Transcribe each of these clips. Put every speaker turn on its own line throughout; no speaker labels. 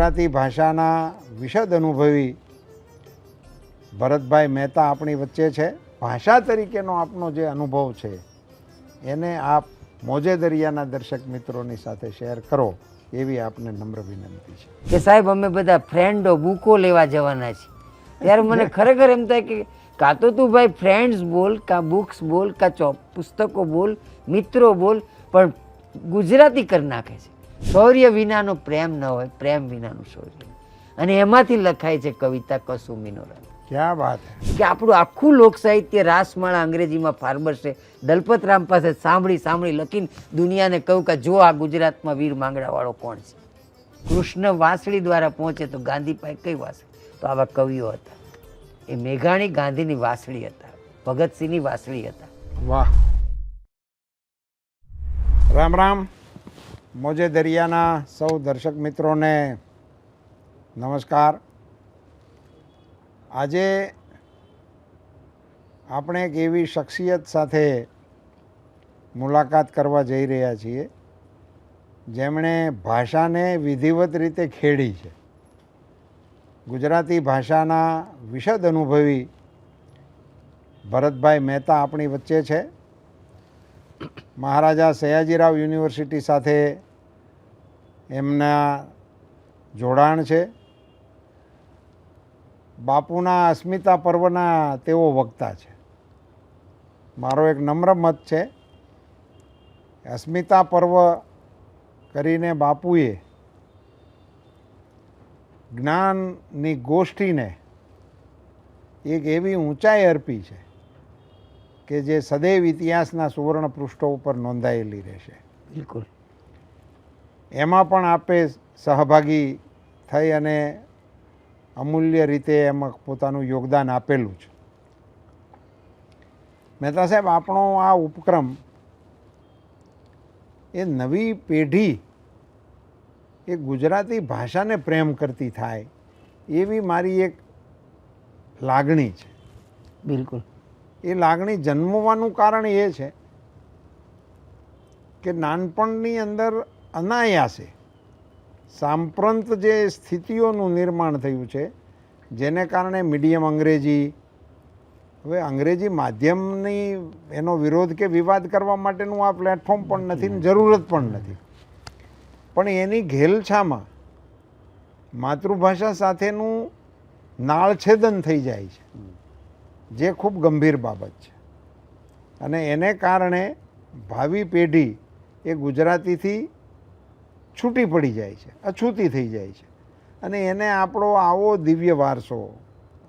ગુજરાતી ભાષાના વિશદ અનુભવી ભરતભાઈ મહેતા આપણી વચ્ચે છે. ભાષા તરીકેનો આપનો જે અનુભવ છે એને આપ મોજે દરિયાના દર્શક મિત્રોની સાથે શેર કરો એવી આપને નમ્ર વિનંતી છે.
કે સાહેબ અમે બધા ફ્રેન્ડો બુકો લેવા જવાના છીએ, ત્યારે મને ખરેખર એમ થાય કે કાં તો તું ભાઈ ફ્રેન્ડ્સ બોલ, કાં બુક્સ બોલ, કાં પુસ્તકો બોલ, મિત્રો બોલ, પણ ગુજરાતી કરી નાખે છે. શૌર્ય વિનાનો પ્રેમ ન હોય, પ્રેમ વિનાનું શૌર્ય. અને એમાંથી લખાય છે કવિતા કસુમીનો રંગ.
ક્યાં વાત હે
કે આપણું આખું લોક સાહિત્ય રાસમાળા અંગ્રેજીમાં ફાર્મર છે. દલપતરામ પાસે સાંભળી લખીને દુનિયાને કહ્યું કે જો આ ગુજરાતમાં વીર માંગડાવાળો કોણ છે. કૃષ્ણ વાંસળી દ્વારા પહોંચે તો ગાંધી પાસે કઈ વાંસળી? તો આવા કવિઓ હતા. એ મેઘાણી ગાંધીની વાંસળી હતા, ભગતસિંહની વાંસળી હતા.
વાહ. રામ રામ. મોજે દરિયાના સૌ દર્શક મિત્રોને નમસ્કાર. આજે આપણે એક એવી શખ્સિયત સાથે મુલાકાત કરવા જઈ રહ્યા છીએ જેમણે ભાષાને વિધિવત રીતે ખેડી છે. ગુજરાતી ભાષાના વિશદ અનુભવી ભરતભાઈ મહેતા આપણી વચ્ચે છે. મહારાજા સયાજીરાવ યુનિવર્સિટી સાથે એમના જોડાણ છે. બાપુના અસ્મિતા પર્વના તેઓ વક્તા છે. મારો એક નમ્ર મત છે, અસ્મિતા પર્વ કરીને બાપુએ જ્ઞાનની ગોષ્ઠીને એક એવી ઊંચાઈ અર્પી છે કે જે સદૈવ ઇતિહાસના સુવર્ણ પૃષ્ઠો ઉપર નોંધાયેલી રહેશે.
બિલકુલ.
એમાં પણ આપે સહભાગી થઈ અને અમૂલ્ય રીતે એમાં પોતાનું યોગદાન આપેલું છે. મહેતા સાહેબ, આપણો આ ઉપક્રમ એ નવી પેઢી એ ગુજરાતી ભાષાને પ્રેમ કરતી થાય એવી મારી એક લાગણી છે.
બિલકુલ.
એ લાગણી જન્મવાનું કારણ એ છે કે નાનપણની અંદર અનાયાસે સાંપ્રત જે સ્થિતિઓનું નિર્માણ થયું છે જેને કારણે મીડિયમ અંગ્રેજી, હવે અંગ્રેજી માધ્યમની એનો વિરોધ કે વિવાદ કરવા માટેનું આ પ્લેટફોર્મ પણ નથી ને જરૂરત પણ નથી, પણ એની ઘેલછામાં માતૃભાષા સાથેનું નાળછેદન થઈ જાય છે જે ખૂબ ગંભીર બાબત છે. અને એને કારણે ભાવિ પેઢી એ ગુજરાતીથી છૂટી પડી જાય છે, અછૂતી થઈ જાય છે. અને એને આપણો આવો દિવ્ય વારસો,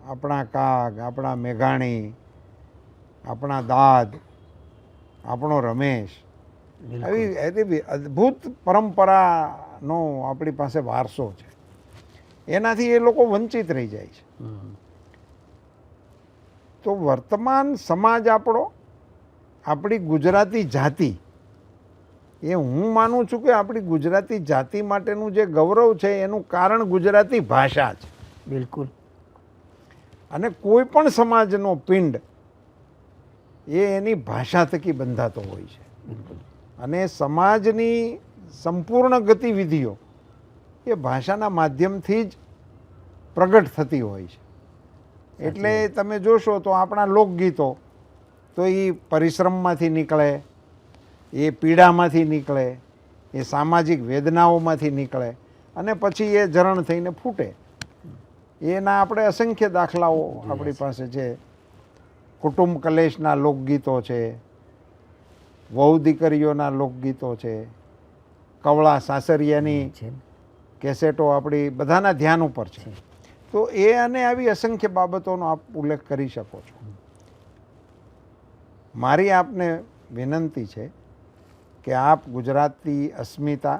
આપણા કાગ, આપણા મેઘાણી, આપણા દાદ, આપણો રમેશ, આવી અદ્ભુત પરંપરાનો આપણી પાસે વારસો છે, એનાથી એ લોકો વંચિત રહી જાય છે. તો વર્તમાન સમાજ આપણો, આપણી ગુજરાતી જાતિ, એ હું માનું છું કે આપણી ગુજરાતી જાતિ માટેનું જે ગૌરવ છે એનું કારણ ગુજરાતી ભાષા છે.
બિલકુલ.
અને કોઈ પણ સમાજનો પિંડ એ એની ભાષા થકી બંધાતો હોય છે. અને સમાજની સંપૂર્ણ ગતિવિધિઓ એ ભાષાના માધ્યમથી જ પ્રગટ થતી હોય છે. એટલે તમે જોશો તો આપણા લોકગીતો તો એ પરિશ્રમમાંથી નીકળે, એ પીડામાંથી નીકળે, એ સામાજિક વેદનાઓમાંથી નીકળે અને પછી એ ઝરણ થઈને ફૂટે. એના આપણે અસંખ્ય દાખલાઓ આપણી પાસે છે. કુટુંબ કલેશના લોકગીતો છે, વહુ દીકરીઓના લોકગીતો છે, કવળા સાસરિયાની કેસેટો આપણી બધાના ધ્યાન ઉપર છે. તો એ અને આવી અસંખ્ય બાબતોનો આપ ઉલ્લેખ કરી શકો છો. મારી આપને વિનંતી છે કે આપ ગુજરાતી અસ્મિતા,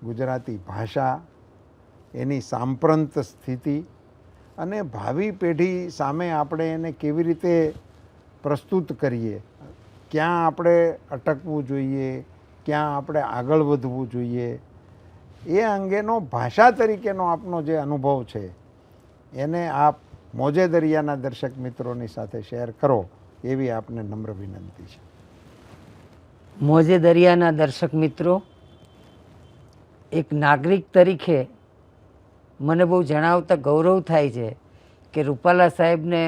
ગુજરાતી ભાષા, એની સાંપ્રત સ્થિતિ અને ભાવિ પેઢી સામે આપણે એને કેવી રીતે પ્રસ્તુત કરીએ, ક્યાં આપણે અટકવું જોઈએ, ક્યાં આપણે આગળ વધવું જોઈએ, એ અંગેનો ભાષા તરીકેનો આપનો જે અનુભવ છે એને આપ મોજે દરિયાના દર્શક મિત્રોની સાથે શેર કરો એવી આપને નમ્ર વિનંતી છે.
મોજે દરિયાના દર્શક મિત્રો, એક નાગરિક તરીકે મને બહુ જણાવતા ગૌરવ થાય છે કે રૂપાલા સાહેબને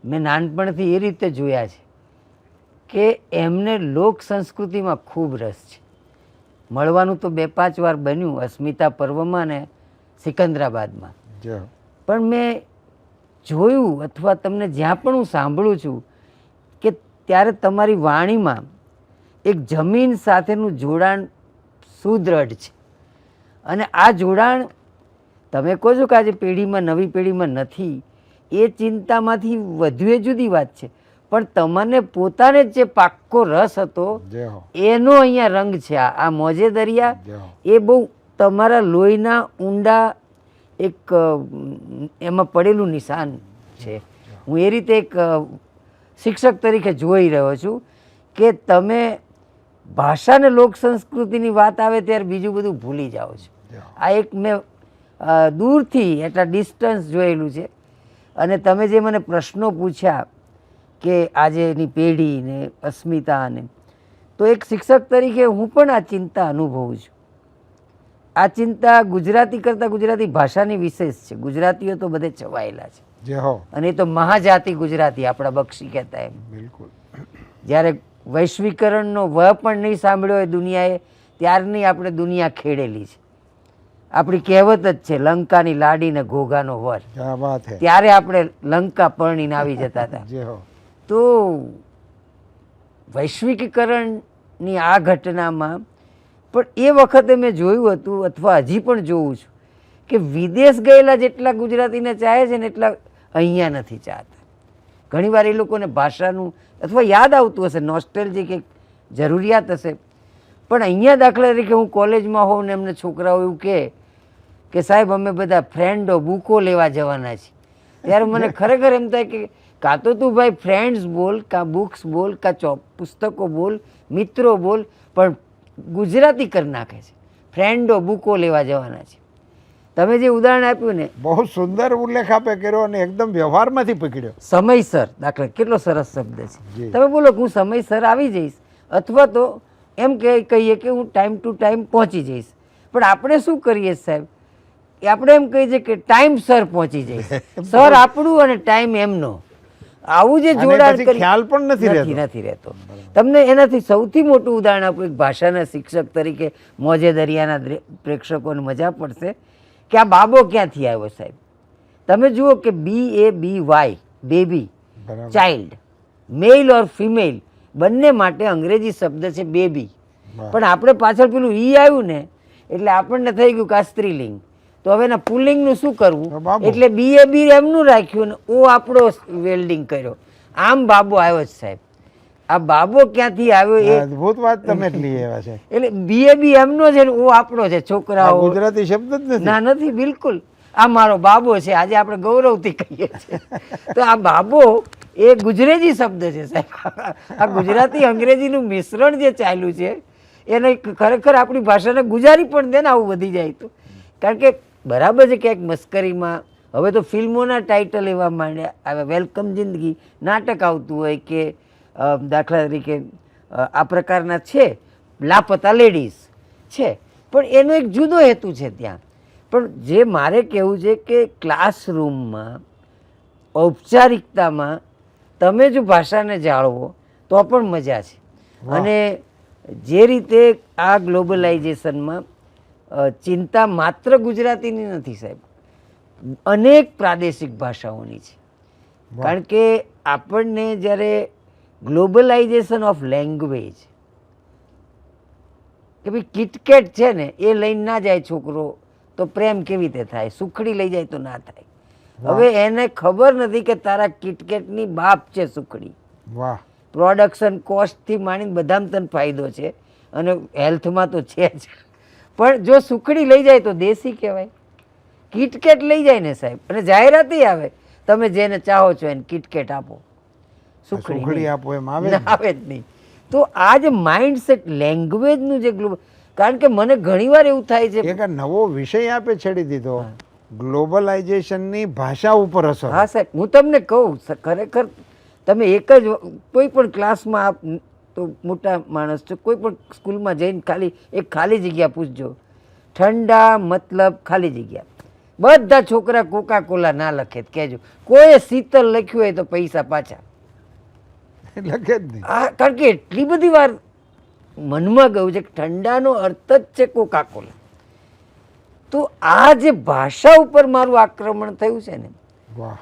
મેં નાનપણથી એ રીતે જોયા છે કે એમને લોક સંસ્કૃતિમાં ખૂબ રસ છે. મળવાનું તો 2-5 વાર બન્યું, અસ્મિતા પર્વમાં ને સિકંદરાબાદમાં. પણ મેં જોયું અથવા તમને જ્યાં પણ હું સાંભળું છું કે ત્યારે તમારી વાણીમાં એક જમીન સાથેનું જોડાણ સુદૃઢ છે. અને આ જોડાણ તમે કહો છો કે આજે પેઢીમાં, નવી પેઢીમાં નથી, એ ચિંતામાંથી વધુ એ જુદી વાત છે. પણ તમને પોતાને જે પાક્કો રસ હતો એનો અહીંયા રંગ છે. આ મોજે દરિયા એ બહુ તમારા લોહીના ઊંડા એક એમાં પડેલું નિશાન છે. હું એ રીતે એક શિક્ષક તરીકે જોઈ રહ્યો છું કે તમે ભાષા ને લોક સંસ્કૃતિની વાત આવે ત્યારે બીજું બધું ભૂલી જાઓ છો. આ એક મેં દૂરથી એટલા ડિસ્ટન્સ જોયેલું છે. અને તમે જે મને પ્રશ્નો પૂછ્યા કે આજેની પેઢી ને અસ્મિતા ને, તો એક શિક્ષક તરીકે હું પણ આ ચિંતા અનુભવું છું. આ ચિંતા ગુજરાતી કરતાં ગુજરાતી ભાષાની વિશેષ છે. ગુજરાતીઓ તો બધે છવાયેલા છે અને એ તો મહાજાતિ ગુજરાતી, આપણા બક્ષી કહેતા એમ.
બિલકુલ.
જ્યારે વૈશ્વિકરણનો વ પણ નહીં સાંભળ્યો હોય દુનિયાએ, ત્યારની આપણે દુનિયા ખેડેલી છે. આપણી કહેવત જ છે, લંકાની લાડી ને ઘોઘાનો વર. ત્યારે આપણે લંકા પરણીને આવી જતા હતા. તો વૈશ્વિકીકરણની આ ઘટનામાં પણ એ વખતે મેં જોયું હતું અથવા હજી પણ જોઉં છું કે વિદેશ ગયેલા જેટલા ગુજરાતીને ચાહે છે ને એટલા અહીંયા નથી ચાહતા. ઘણીવાર એ લોકોને ભાષાનું અથવા યાદ આવતું હશે, નોસ્ટેલ્જિક એક જરૂરિયાત હશે. પણ અહીંયા દાખલા તરીકે હું કોલેજમાં હોઉં ને એમને છોકરાઓ એવું કે સાહેબ અમે બધા ફ્રેન્ડો બુકો લેવા જવાના છીએ, ત્યારે મને ખરેખર એમ થાય કે કાં તો તું ભાઈ ફ્રેન્ડ્સ બોલ, કાં બુક્સ બોલ, કાં પુસ્તકો બોલ, મિત્રો બોલ, પણ ગુજરાતી કરી નાખે છે. ફ્રેન્ડો બુકો લેવા જવાના છે. તમે જે ઉદાહરણ આપ્યું ને,
બહુ સુંદર ઉલ્લેખ આપે કર્યો અને એકદમ વ્યવહારમાંથી પકડ્યો.
સમયસર, દાખલા કેટલો સરસ શબ્દ છે. તમે બોલો કે હું સમયસર આવી જઈશ, અથવા તો એમ કહીએ કે હું ટાઈમ ટુ ટાઈમ પહોંચી જઈશ. પણ આપણે શું કરીએ સાહેબ, આપણે એમ કહીએ છીએ કે ટાઈમસર પહોંચી જઈશ. સર આપણું અને ટાઈમ એમનો, આવું જે જોડાણ
ખ્યાલ પણ
નથી રહેતો. તમને એનાથી સૌથી મોટું ઉદાહરણ આપું, એક ભાષાના શિક્ષક તરીકે મોજે દરિયાના પ્રેક્ષકોને મજા પડશે કે આ બાબો ક્યાંથી આવ્યો સાહેબ. તમે જુઓ કે BABY, બેબી, ચાઇલ્ડ, મેલ ઓર ફિમેલ બંને માટે અંગ્રેજી શબ્દ છે બેબી. પણ આપણે પાછળ પેલું ઈ આવ્યું ને એટલે આપણને થઈ ગયું કે આ સ્ત્રીલિંગ. તો હવે એના પુલિંગનું શું કરવું, એટલે BAB એમનું રાખ્યું ને ઓ આપણો વેલ્ડિંગ કર્યો. આમ બાબો આવ્યો છે સાહેબ. આ બાબો ક્યાંથી આવ્યો એ
અદ્ભુત વાત તમે લઈ આવ્યા છે.
એટલે BAB એમનો છે ને ઓ આપણો છે. છોકરાઓ
ગુજરાતી શબ્દ જ નથી.
ના, નથી બિલકુલ. આ મારો બાબો છે, આજે આપણે ગૌરવથી કહીએ છીએ. તો આ બાબો એ ગુજરાતી શબ્દ છે સાહેબ. આ ગુજરાતી અંગ્રેજીનું મિશ્રણ જે ચાલ્યું છે એને ખરેખર આપણી ભાષાને ગુજારી પણ દે ને આવું વધી જાય તો. કારણ કે બરાબર છે ક્યાંક મસ્કરીમાં હવે તો ફિલ્મોના ટાઇટલ એવા માંડ્યા, હવે વેલકમ જિંદગી નાટક આવતું હોય કે દાખલા તરીકે આ પ્રકારના છે, લાપતા લેડીઝ છે, પણ એનો એક જુદો હેતુ છે ત્યાં. પણ જે મારે કહેવું છે કે ક્લાસરૂમમાં ઔપચારિકતામાં તમે જો ભાષાને જાળવો તો પણ મજા છે. અને જે રીતે આ ગ્લોબલાઇઝેશનમાં ચિંતા માત્ર ગુજરાતીની નથી સાહેબ, અનેક પ્રાદેશિક ભાષાઓની છે. કારણ કે આપણને જ્યારે ગ્લોબલાઇઝેશન ઓફ લેંગ્વેજ કે ભાઈ કિટકેટ છે ને એ લઈને ના જાય છોકરો તો પ્રેમ કેવી રીતે થાય, સુખડી લઈ જાય તો ના થાય. હવે એને ખબર નથી કે તારા કિટકેટની બાપ છે સુખડી. પ્રોડક્શન કોસ્ટથી માંડીને બધામાં તને ફાયદો છે અને હેલ્થમાં તો છે જ. પણ જો સુખડી લઈ જાય તો દેશી કહેવાય. કિટકેટ લઈ જાય ને સાહેબ અને જાહેરાતી આવે તમે જેને ચાહો છો એને કિટકેટ આપો, સુખડી
આપો, એમ આવે
જ નહીં. તો આ જે માઇન્ડસેટ લેંગ્વેજનું જે કારણ કે મને ઘણીવાર એવું થાય છે
કે નવો વિષય આપે છેડી દીધો, ગ્લોબલાઇઝેશનની ભાષા ઉપર અસર.
હા સાહેબ, હું તમને કહું ખરેખર તમે એક જ કોઈ પણ ક્લાસમાં તો મોટા માણસ છો, કોઈ પણ સ્કૂલમાં જઈને ખાલી એક ખાલી જગ્યા પૂછજો, ઠંડા મતલબ ખાલી જગ્યા, બધા છોકરા કોકા કોલા ના લખે તો કહેજો, કોઈ શીતલ લખ્યું હોય તો પૈસા પાછા.
લખે જ નહીં.
કારણ કે એટલી બધી વાર મનમાં ગયું છે કે ઠંડાનો અર્થ જ છે કોકા કોલા. તો આ જે ભાષા ઉપર મારું આક્રમણ થયું છે ને,
વાહ,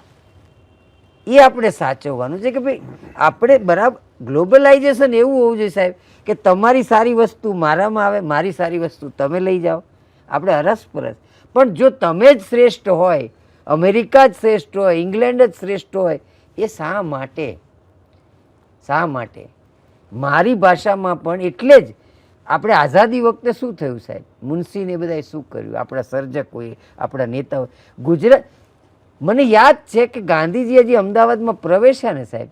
એ આપણે સાચવવાનું છે કે ભાઈ આપણે બરાબર ગ્લોબલાઇઝેશન એવું હોવું જોઈએ સાહેબ કે તમારી સારી વસ્તુ મારામાં આવે, મારી સારી વસ્તુ તમે લઈ જાઓ, આપણે અરસપરસ. પણ જો તમે જ શ્રેષ્ઠ હોય, અમેરિકા જ શ્રેષ્ઠ હોય, ઇંગ્લેન્ડ જ શ્રેષ્ઠ હોય, એ શા માટે? શા માટે? મારી ભાષામાં પણ એટલે જ આપણે આઝાદી વખતે શું થયું સાહેબ, મુનશીને બધાએ શું કર્યું, આપણા સર્જકોએ, આપણા નેતાઓ. ગુજરાત, મને યાદ છે કે ગાંધીજી હજી અમદાવાદમાં પ્રવેશ્યા ને સાહેબ,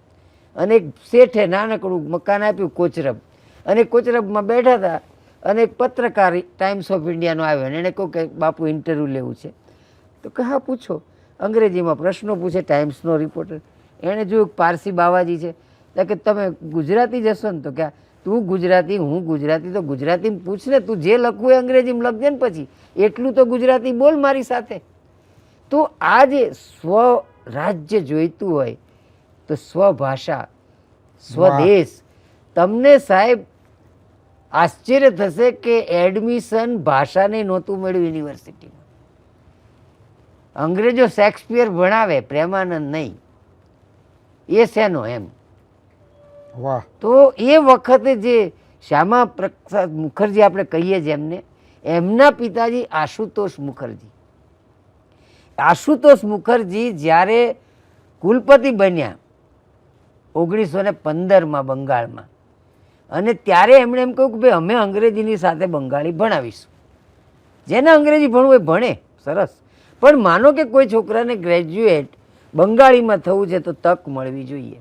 અને એક શેઠે નાનકડું મકાન આપ્યું કોચરબ, અને કોચરબમાં બેઠા હતા, અને એક પત્રકાર ટાઈમ્સ ઓફ ઇન્ડિયાનો આવ્યો, અને એણે કહ્યું કે બાપુ ઇન્ટરવ્યૂ લેવું છે. તો કે હા પૂછો. અંગ્રેજીમાં પ્રશ્નો પૂછે ટાઈમ્સનો રિપોર્ટર. એણે જોયું પારસી બાવાજી છે, તો કે તમે ગુજરાતી જશો ને? તો કે તું ગુજરાતી, હું ગુજરાતી, તો ગુજરાતીમાં પૂછ ને, તું જે લખવું એ અંગ્રેજીમાં લખજે ને, પછી એટલું તો ગુજરાતી બોલ મારી સાથે. તો આ જે સ્વરાજ્ય જોઈતું હોય તો સ્વભાષા, સ્વદેશ. તમને સાહેબ આશ્ચર્ય થશે કે એડમિશન ભાષાને નહોતું મળ્યું યુનિવર્સિટીમાં. અંગ્રેજો શેક્સપિયર ભણાવે, પ્રેમાનંદ નહીં. એ શેનો એમ?
વાહ.
તો એ વખતે જે શ્યામા પ્રસાદ મુખર્જી આપણે કહીએ છીએ એમને, એમના પિતાજી આશુતોષ મુખર્જી. આશુતોષ મુખર્જી જ્યારે કુલપતિ બન્યા 1915માં બંગાળમાં, અને ત્યારે એમણે એમ કહ્યું કે ભાઈ અમે અંગ્રેજીની સાથે બંગાળી ભણાવીશું. જેને અંગ્રેજી ભણવું એ ભણે, સરસ, પણ માનો કે કોઈ છોકરાને ગ્રેજ્યુએટ બંગાળીમાં થવું છે તો તક મળવી જોઈએ.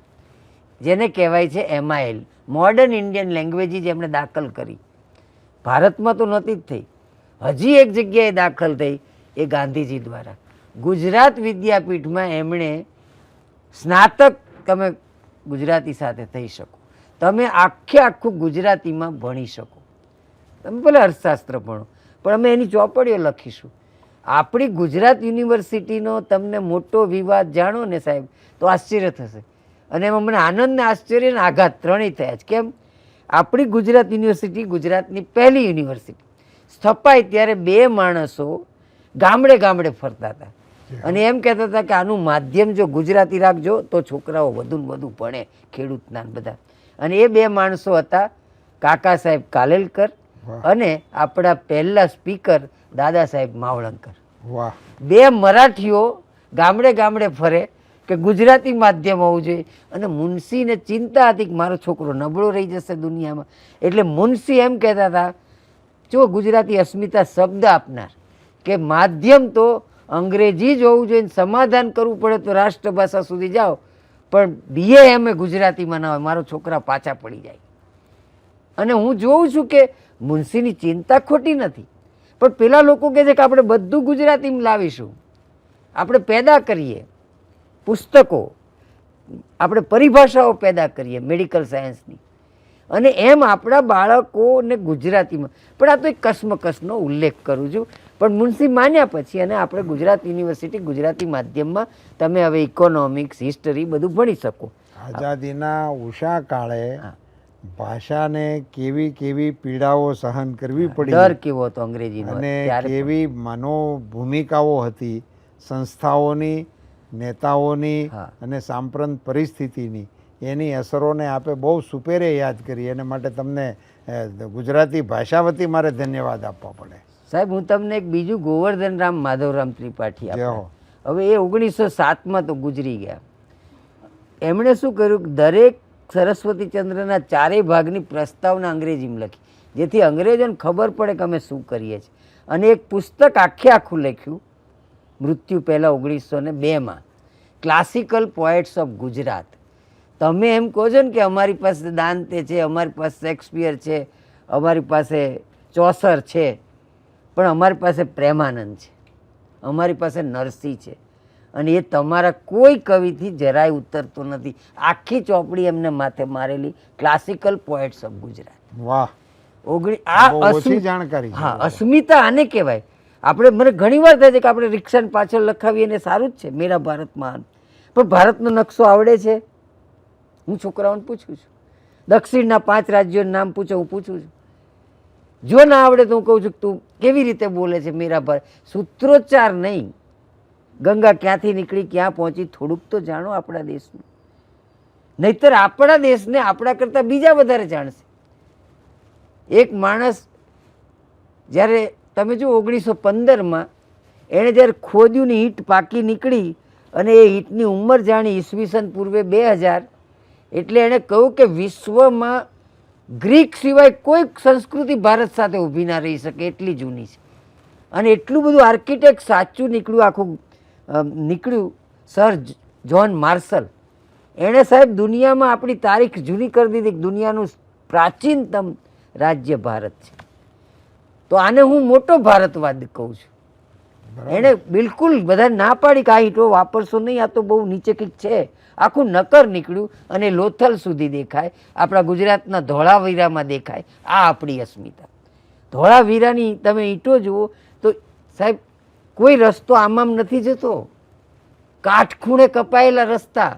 જેને કહેવાય છે MIL, મોડર્ન ઇન્ડિયન લેંગ્વેજીસ એમણે દાખલ કરી. ભારતમાં તો નહોતી જ થઈ, હજી એક જગ્યાએ દાખલ થઈ, એ ગાંધીજી દ્વારા. ગુજરાત વિદ્યાપીઠમાં એમણે સ્નાતક તમે ગુજરાતી સાથે થઈ શકો, તમે આખું ગુજરાતીમાં ભણી શકો. તમે ભલે અર્થશાસ્ત્ર ભણો, પણ અમે એની ચોપડીઓ લખીશું. આપણી ગુજરાત યુનિવર્સિટીનો તમને મોટો વિવાદ જાણો ને સાહેબ તો આશ્ચર્ય થશે. અને એમાં મને આનંદ ને આશ્ચર્ય ને આઘાત ત્રણેય થયા છે. કેમ? આપણી ગુજરાત યુનિવર્સિટી ગુજરાતની પહેલી યુનિવર્સિટી સ્થપાઈ ત્યારે 2 માણસો ગામડે ગામડે ફરતા હતા, અને એમ કહેતા હતા કે આનું માધ્યમ જો ગુજરાતી રાખજો તો છોકરાઓ વધુ ને વધુ ભણે, ખેડૂતના બધા. અને એ 2 માણસો હતા કાકા સાહેબ કાલેલકર અને આપણા પહેલા સ્પીકર દાદા સાહેબ માવળંકર.
વાહ.
2 મરાઠીઓ ગામડે ગામડે ફરે કે ગુજરાતી માધ્યમ હોવું જોઈએ. અને મુનશીને ચિંતા હતી કે મારો છોકરો નબળો રહી જશે દુનિયામાં, એટલે મુનશી એમ કહેતા હતા, જો ગુજરાતી અસ્મિતા શબ્દ આપનાર, કે માધ્યમ તો અંગ્રેજી જ હોવું જોઈએ, સમાધાન કરવું પડે તો રાષ્ટ્રભાષા સુધી જાઓ, પણ BA MA ગુજરાતીમાં ના હોય, મારો છોકરા પાછા પડી જાય. અને હું જોઉં છું કે મુનશીની ચિંતા ખોટી નથી, પણ પેલા લોકો કહે છે કે આપણે બધું ગુજરાતીમાં લાવીશું, આપણે પેદા કરીએ પુસ્તકો, આપણે પરિભાષાઓ પેદા કરીએ મેડિકલ સાયન્સની, અને એમ આપણા બાળકોને ગુજરાતીમાં. પણ આ તો એક કસમકસનો ઉલ્લેખ કરું છું, પણ મુનશી માન્યા પછી, અને આપણે ગુજરાત યુનિવર્સિટી ગુજરાતી માધ્યમમાં તમે હવે ઇકોનોમિક્સ, હિસ્ટરી બધું ભણી શકો.
આઝાદીના ઉષા કાળે ભાષાને કેવી કેવી પીડાઓ સહન કરવી પડી,
ડર કેવો હતો અંગ્રેજીનો,
અને કેવી મનોભૂમિકાઓ હતી સંસ્થાઓની, નેતાઓની અને સાંપ્રત પરિસ્થિતિની, એની અસરોને આપે બહુ સુપેરે યાદ કરી. એને માટે તમને ગુજરાતી ભાષા વતી મારે ધન્યવાદ આપવા પડે.
સાહેબ હું તમને એક બીજું ગોવર્ધન રામ માધવરામ ત્રિપાઠી આપું. હવે એ 1907માં તો ગુજરી ગયા. એમણે શું કર્યું કે દરેક સરસ્વતીચંદ્રના 4 ભાગની પ્રસ્તાવના અંગ્રેજીમાં લખી, જેથી અંગ્રેજોને ખબર પડે કે અમે શું કરીએ છીએ. અને એક પુસ્તક આખું લખ્યું મૃત્યુ પહેલાં 1902માં, ક્લાસિકલ પોએટ્સ ઓફ ગુજરાત. તમે એમ કહો છો ને કે અમારી પાસે દાંતે છે, અમારી પાસે શેક્સપિયર છે, અમારી પાસે ચોસર છે, પણ અમારી પાસે પ્રેમાનંદ છે, અમારી પાસે નરસિંહ છે, અને એ તમારા કોઈ કવિથી જરાય ઉતરતો નથી. આખી ચોપડી એમને માથે મારેલી, ક્લાસિકલ પોએટ્સ ઓફ ગુજરાત.
વાહ.
આ
જાણકારી.
હા, અસ્મિતા આને કહેવાય. આપણે મને ઘણી વાર થાય છે કે આપણે રિક્ષાની પાછળ લખાવીએ ને સારું જ છે મેરા ભારત મહાન, પણ ભારતનો નકશો આવડે છે? હું છોકરાઓને પૂછું છું. દક્ષિણના 5 રાજ્યોના નામ પૂછો, હું પૂછું છું. જો ના આવડે તો હું કહું છું કે તું કેવી રીતે બોલે છે મેરા ભારત? સૂત્રોચ્ચાર નહીં, ગંગા ક્યાંથી નીકળી ક્યાં પહોંચી થોડુંક તો જાણો આપણા દેશનું. નહીતર આપણા દેશને આપણા કરતાં બીજા વધારે જાણશે. એક માણસ જ્યારે તમે જો 1915માં એણે જ્યારે ખોદ્યું ને ઈંટ પાકી નીકળી અને એ ઈંટની ઉંમર જાણી ઈસવીસન પૂર્વે 2000, એટલે એણે કહ્યું કે વિશ્વમાં ગ્રીક સિવાય કોઈ સંસ્કૃતિ ભારત સાથે ઊભી ના રહી શકે એટલી જૂની છે. અને એટલું બધું આર્કિટેક્ટ સાચું નીકળ્યું, આખું નીકળ્યું સર જ્હોન માર્શલ. એણે સાહેબ દુનિયામાં આપણી તારીખ જૂની કરી દીધી કે દુનિયાનું પ્રાચીનતમ રાજ્ય ભારત છે. તો આને હું મોટો ભારતવાદ કહું છું. એણે બિલકુલ બધા ના પાડી કે આ ઈંટો વાપરશો નહીં, આ તો બહુ નીચે કંઈક છે. આખું નકર નીકળ્યું અને લોથલ સુધી દેખાય, આપણા ગુજરાતના ધોળાવીરામાં દેખાય. આ આપણી અસ્મિતા. ધોળાવીરાની તમે ઈંટો જુઓ તો સાહેબ કોઈ રસ્તો આમ નથી જતો, કાટખૂણે કપાયેલા રસ્તા,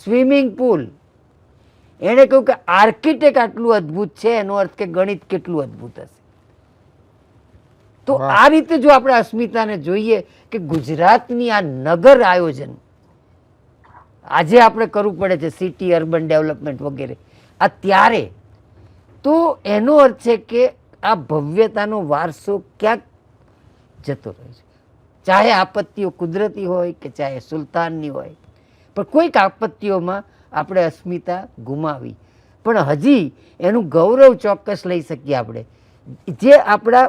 સ્વિમિંગ પુલ. એણે કહ્યું કે આર્કિટેક્ટ આટલું અદ્ભુત છે, એનો અર્થ કે ગણિત કેટલું અદ્ભુત હશે. તો આ રીતે જો આપણે અસ્મિતાને જોઈએ કે ગુજરાતની આ નગર આયોજન આજે આપણે કરવું પડે છે, સિટી અર્બન ડેવલપમેન્ટ વગેરે, આ ત્યારે તો એનો અર્થ છે કે આ ભવ્યતાનો વારસો ક્યાંક જતો રહે છે. ચાહે આપત્તિઓ કુદરતી હોય કે ચાહે સુલતાનની હોય, પણ કોઈક આપત્તિઓમાં આપણે અસ્મિતા ગુમાવી, પણ હજી એનું ગૌરવ ચોક્કસ લઈ શકીએ આપણે. જે આપણા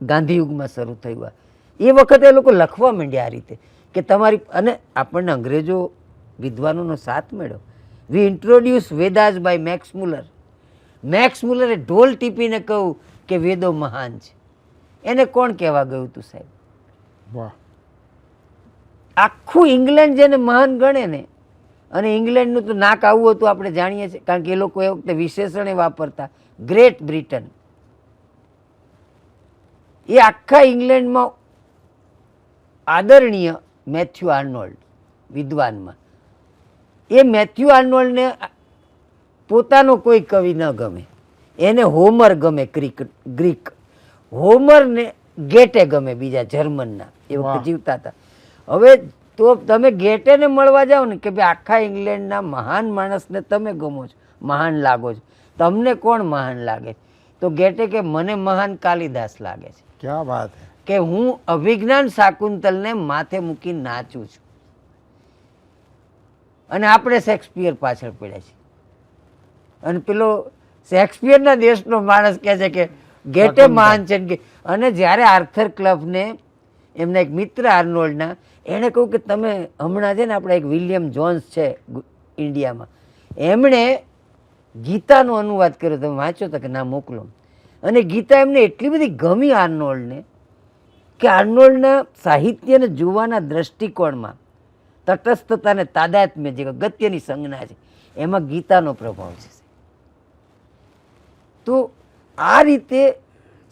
ગાંધીયુગમાં શરૂ થયું, એ વખતે એ લોકો લખવા માંડ્યા આ રીતે કે તમારી, અને આપણને અંગ્રેજો વિદ્વાનોનો સાથ મળ્યો. We introduce Vedas by Max Muller. Max મુલરે ઢોલ ટીપીને કહ્યું કે વેદો મહાન છે. એને કોણ કહેવા ગયું હતું સાહેબ? આખું ઇંગ્લેન્ડ જેને મહાન ગણે ને, અને ઇંગ્લેન્ડનું તો નાક આવું હતું આપણે જાણીએ છીએ, કારણ કે એ લોકો એ વખતે વિશેષણે વાપરતા ગ્રેટ બ્રિટન. એ આખા ઇંગ્લેન્ડમાં આદરણીય મેથ્યુ આર્નોલ્ડ વિદ્વાનમાં, એ મેથ્યુ આર્નોલ્ડને પોતાનો કોઈ કવિ ન ગમે, એને હોમર ગમે ગ્રીક, હોમરને ગેટે ગમે બીજા જર્મનના, એ વખતે જીવતા હતા. હવે તો તમે ગેટેને મળવા જાઓ ને કે ભાઈ આખા ઇંગ્લેન્ડના મહાન માણસને તમે ગમો છો, મહાન લાગો છો, તમને કોણ મહાન લાગે? તો ગેટે કે મને મહાન કાલિદાસ લાગે છે.
ક્યાં વાત હે
કે હું અભિજ્ઞાન શાકુંતલને માથે મૂકી નાચું છું. અને આપણે શેક્સપિયર પાછળ પડ્યા છીએ. અને પેલો શેક્સપિયરના દેશનો માણસ કહે છે કે ગેટે મહાન છે. અને જ્યારે આર્થર ક્લબને એમના એક મિત્ર આર્નોલ્ડના, એણે કહ્યું કે તમે હમણાં છે ને આપણે એક વિલિયમ જોન્સ છે ઇન્ડિયામાં, એમણે ગીતાનો અનુવાદ કર્યો, તમે વાંચો તો કે ના મોકલો. અને ગીતા એમને એટલી બધી ગમી આર્નોલ્ડને કે આર્નોલ્ડના સાહિત્યને જોવાના દ્રષ્ટિકોણમાં તટસ્થતાને તાદાત્મ્ય જે ગત્યની સંજ્ઞા છે એમાં ગીતાનો પ્રભાવ છે. તો આ રીતે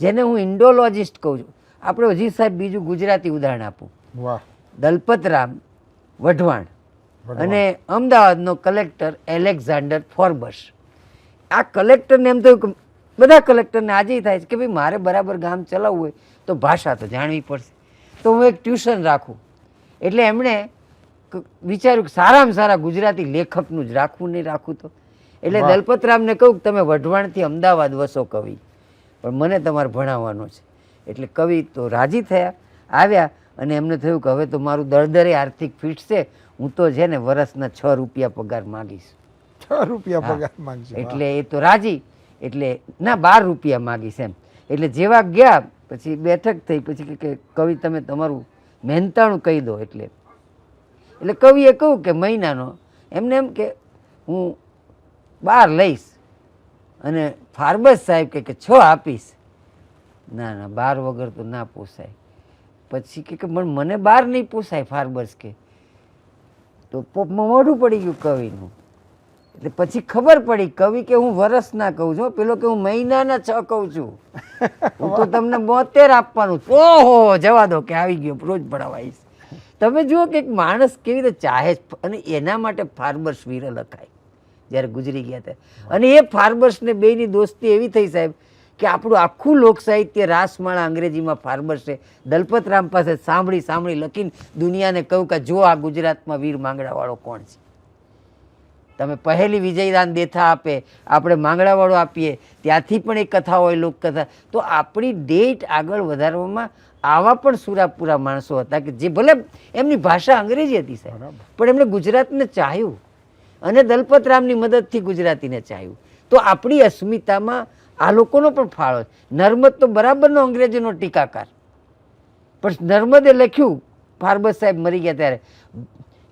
જેને હું ઇન્ડોલોજિસ્ટ કહું છું, આપણે હજી સાહેબ બીજું ગુજરાતી ઉદાહરણ આપું. દલપતરામ વઢવાણ અને અમદાવાદનો કલેક્ટર એલેક્ઝાન્ડર ફોર્બસ. આ કલેક્ટરને એમ થયું કે બધા કલેક્ટરને આજે થાય છે કે ભાઈ મારે બરાબર ગામ ચલાવવું હોય તો ભાષા તો જાણવી પડશે, તો હું એક ટ્યુશન રાખું. એટલે એમણે વિચાર્યું કે સારામાં સારા ગુજરાતી લેખકનું જ રાખવું, નહીં રાખવું તો. એટલે દલપતરામને કહ્યું કે તમે વઢવાણથી અમદાવાદ વસો કવિ, પણ મને તમારે ભણાવવાનો છે. એટલે કવિ તો રાજી થયા, આવ્યા, અને એમને થયું કે હવે તો મારું દરદરે આર્થિક ફીટ છે, હું તો છે ને વર્ષના 6 રૂપિયા પગાર માગીશ.
6 રૂપિયા પગાર માંગશે.
એટલે એ તો રાજી, એટલે ના 12 રૂપિયા માગીશ એમ. એટલે જેવા ગયા પછી બેઠક થઈ, પછી કે કવિ તમે તમારું મહેનતાણું કહી દો. એટલે કવિએ કહ્યું કે મહિનાનો, એમને એમ કે હું 12 લઈશ. અને ફાર્બસ સાહેબ કે 6 આપીશ. ના ના 12 વગર તો ના પોસાય. પછી કે મને 12 નહીં પોસાય ફાર્બસ કે. તો મોઢું પડી ગયું કવિનું. એટલે પછી ખબર પડી કવિ કે હું વરસ ના કહું છું, પેલો કે હું મહિનાના 6 કહું છું, હું તો તમને 72 આપવાનું છું. ઓહો જવા દો કે આવી ગયો રોજ ભણાવાઈશ. તમે જુઓ કે એક માણસ કેવી રીતે ચાહે છે, અને એના માટે ફાર્બર્સ વીર લખાય જ્યારે ગુજરી ગયા હતા. અને એ ફાર્બર્સને બેયની દોસ્તી એવી થઈ સાહેબ કે આપણું આખું લોક સાહિત્ય રાસમાળા અંગ્રેજીમાં ફાર્બર્સે દલપતરામ પાસે સાંભળી સાંભળી લખીને દુનિયાને કહ્યું કે જો આ ગુજરાતમાં વીર માંગડાવાળો કોણ છે. તમે પહેલી વિજયદાન દેથા આપે, આપણે માંગડાવાળો આપીએ, ત્યાંથી પણ એક કથા હોય લોકકથા. તો આપણી ડેટ આગળ વધારવામાં આવા પણ સુરાપુરા માણસો હતા કે જે ભલે એમની ભાષા અંગ્રેજી હતી સાહેબ, પણ એમણે ગુજરાતને ચાહ્યું અને દલપતરામની મદદથી ગુજરાતીને ચાહ્યું. તો આપણી અસ્મિતામાં આ લોકોનો પણ ફાળો છે. નર્મદ તો બરાબરનો અંગ્રેજીનો ટીકાકાર, પણ નર્મદે લખ્યું ફાર્બસ સાહેબ મરી ગયા ત્યારે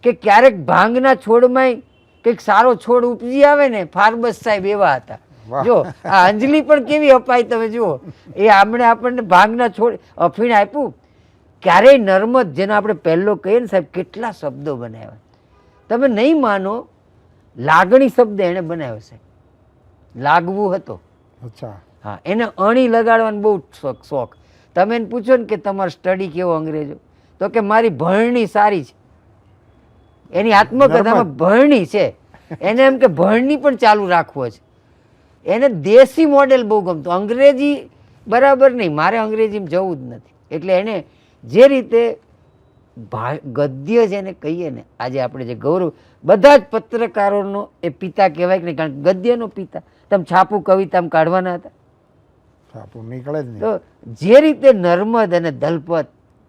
કે ક્યારેક ભાંગના છોડમાં કંઈક સારો છોડ ઉપજી આવે ને, ફાર્બસ સાહેબ એવા હતા. જો આ અંજલિ પણ કેવી અપાય તમે જુઓ, એ આપણને ભાંગના છોડ અફીણ આપ્યું. ક્યારેય નર્મદ જેનો આપણે પહેલો કહીએ ને સાહેબ, કેટલા શબ્દો બનાવ્યા તમે નહીં માનો. લાગણી શબ્દ એણે બનાવ્યો સાહેબ, લાગવું હતો.
અચ્છા.
હા, એને અણી લગાડવાનો બહુ શોખ. તમે એને પૂછો ને કે તમારો સ્ટડી કેવો અંગ્રેજો, તો કે મારી ભરણી સારી છે. એની આત્મકથામાં ભરણી છે, એને એમ કે ભરણી પણ ચાલુ રાખવો છે. એને દેશી મોડેલ બહુ ગમતું, અંગ્રેજી બરાબર નહીં, મારે અંગ્રેજીમાં જવું જ નથી. એટલે એને જે રીતે ગદ્ય જેને કહીએ ને, આજે આપણે જે ગૌરવ, બધા જ પત્રકારોનો એ પિતા કહેવાય કે નહીં, કારણ કે ગદ્યનો પિતા. તમે છાપું કવિતામાં કાઢવાના હતા,
છાપું નીકળે જ નહીં.
તો જે રીતે નર્મદ અને દલપત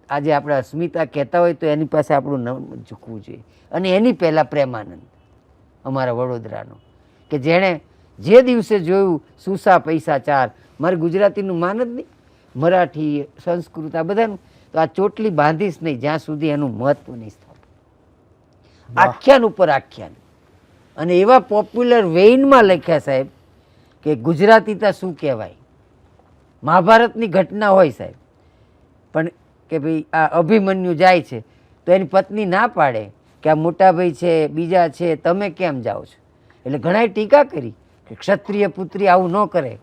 આજે આપણે અસ્મિતા કહેતા હોય તો એની પાસે આપણું નામ ઝૂકવું જોઈએ. અને એની પહેલાં પ્રેમાનંદ અમારા વડોદરાનો, કે જેણે જે દિવસે જોયું સુસા પૈસા ચાર, મારે ગુજરાતીનું માન જ નહીં, મરાઠી સંસ્કૃત આ બધાનું, તો આ ચોટલી બાંધીશ નહીં જ્યાં સુધી એનું મહત્વ નહીં સ્થાપે. આખ્યાન ઉપર આખ્યાન, અને એવા પોપ્યુલર વેઇનમાં લખ્યા સાહેબ કે ગુજરાતીતા શું કહેવાય. મહાભારતની ઘટના હોય સાહેબ, પણ કે ભાઈ આ અભિમન્યુ જાય છે તો એની પત્ની ના પાડે કે આ મોટા ભાઈ છે, બીજા છે, તમે કેમ જાઓ છો. એટલે ઘણાએ ટીકા કરી કે ક્ષત્રિય પુત્રી આવું ન કરે.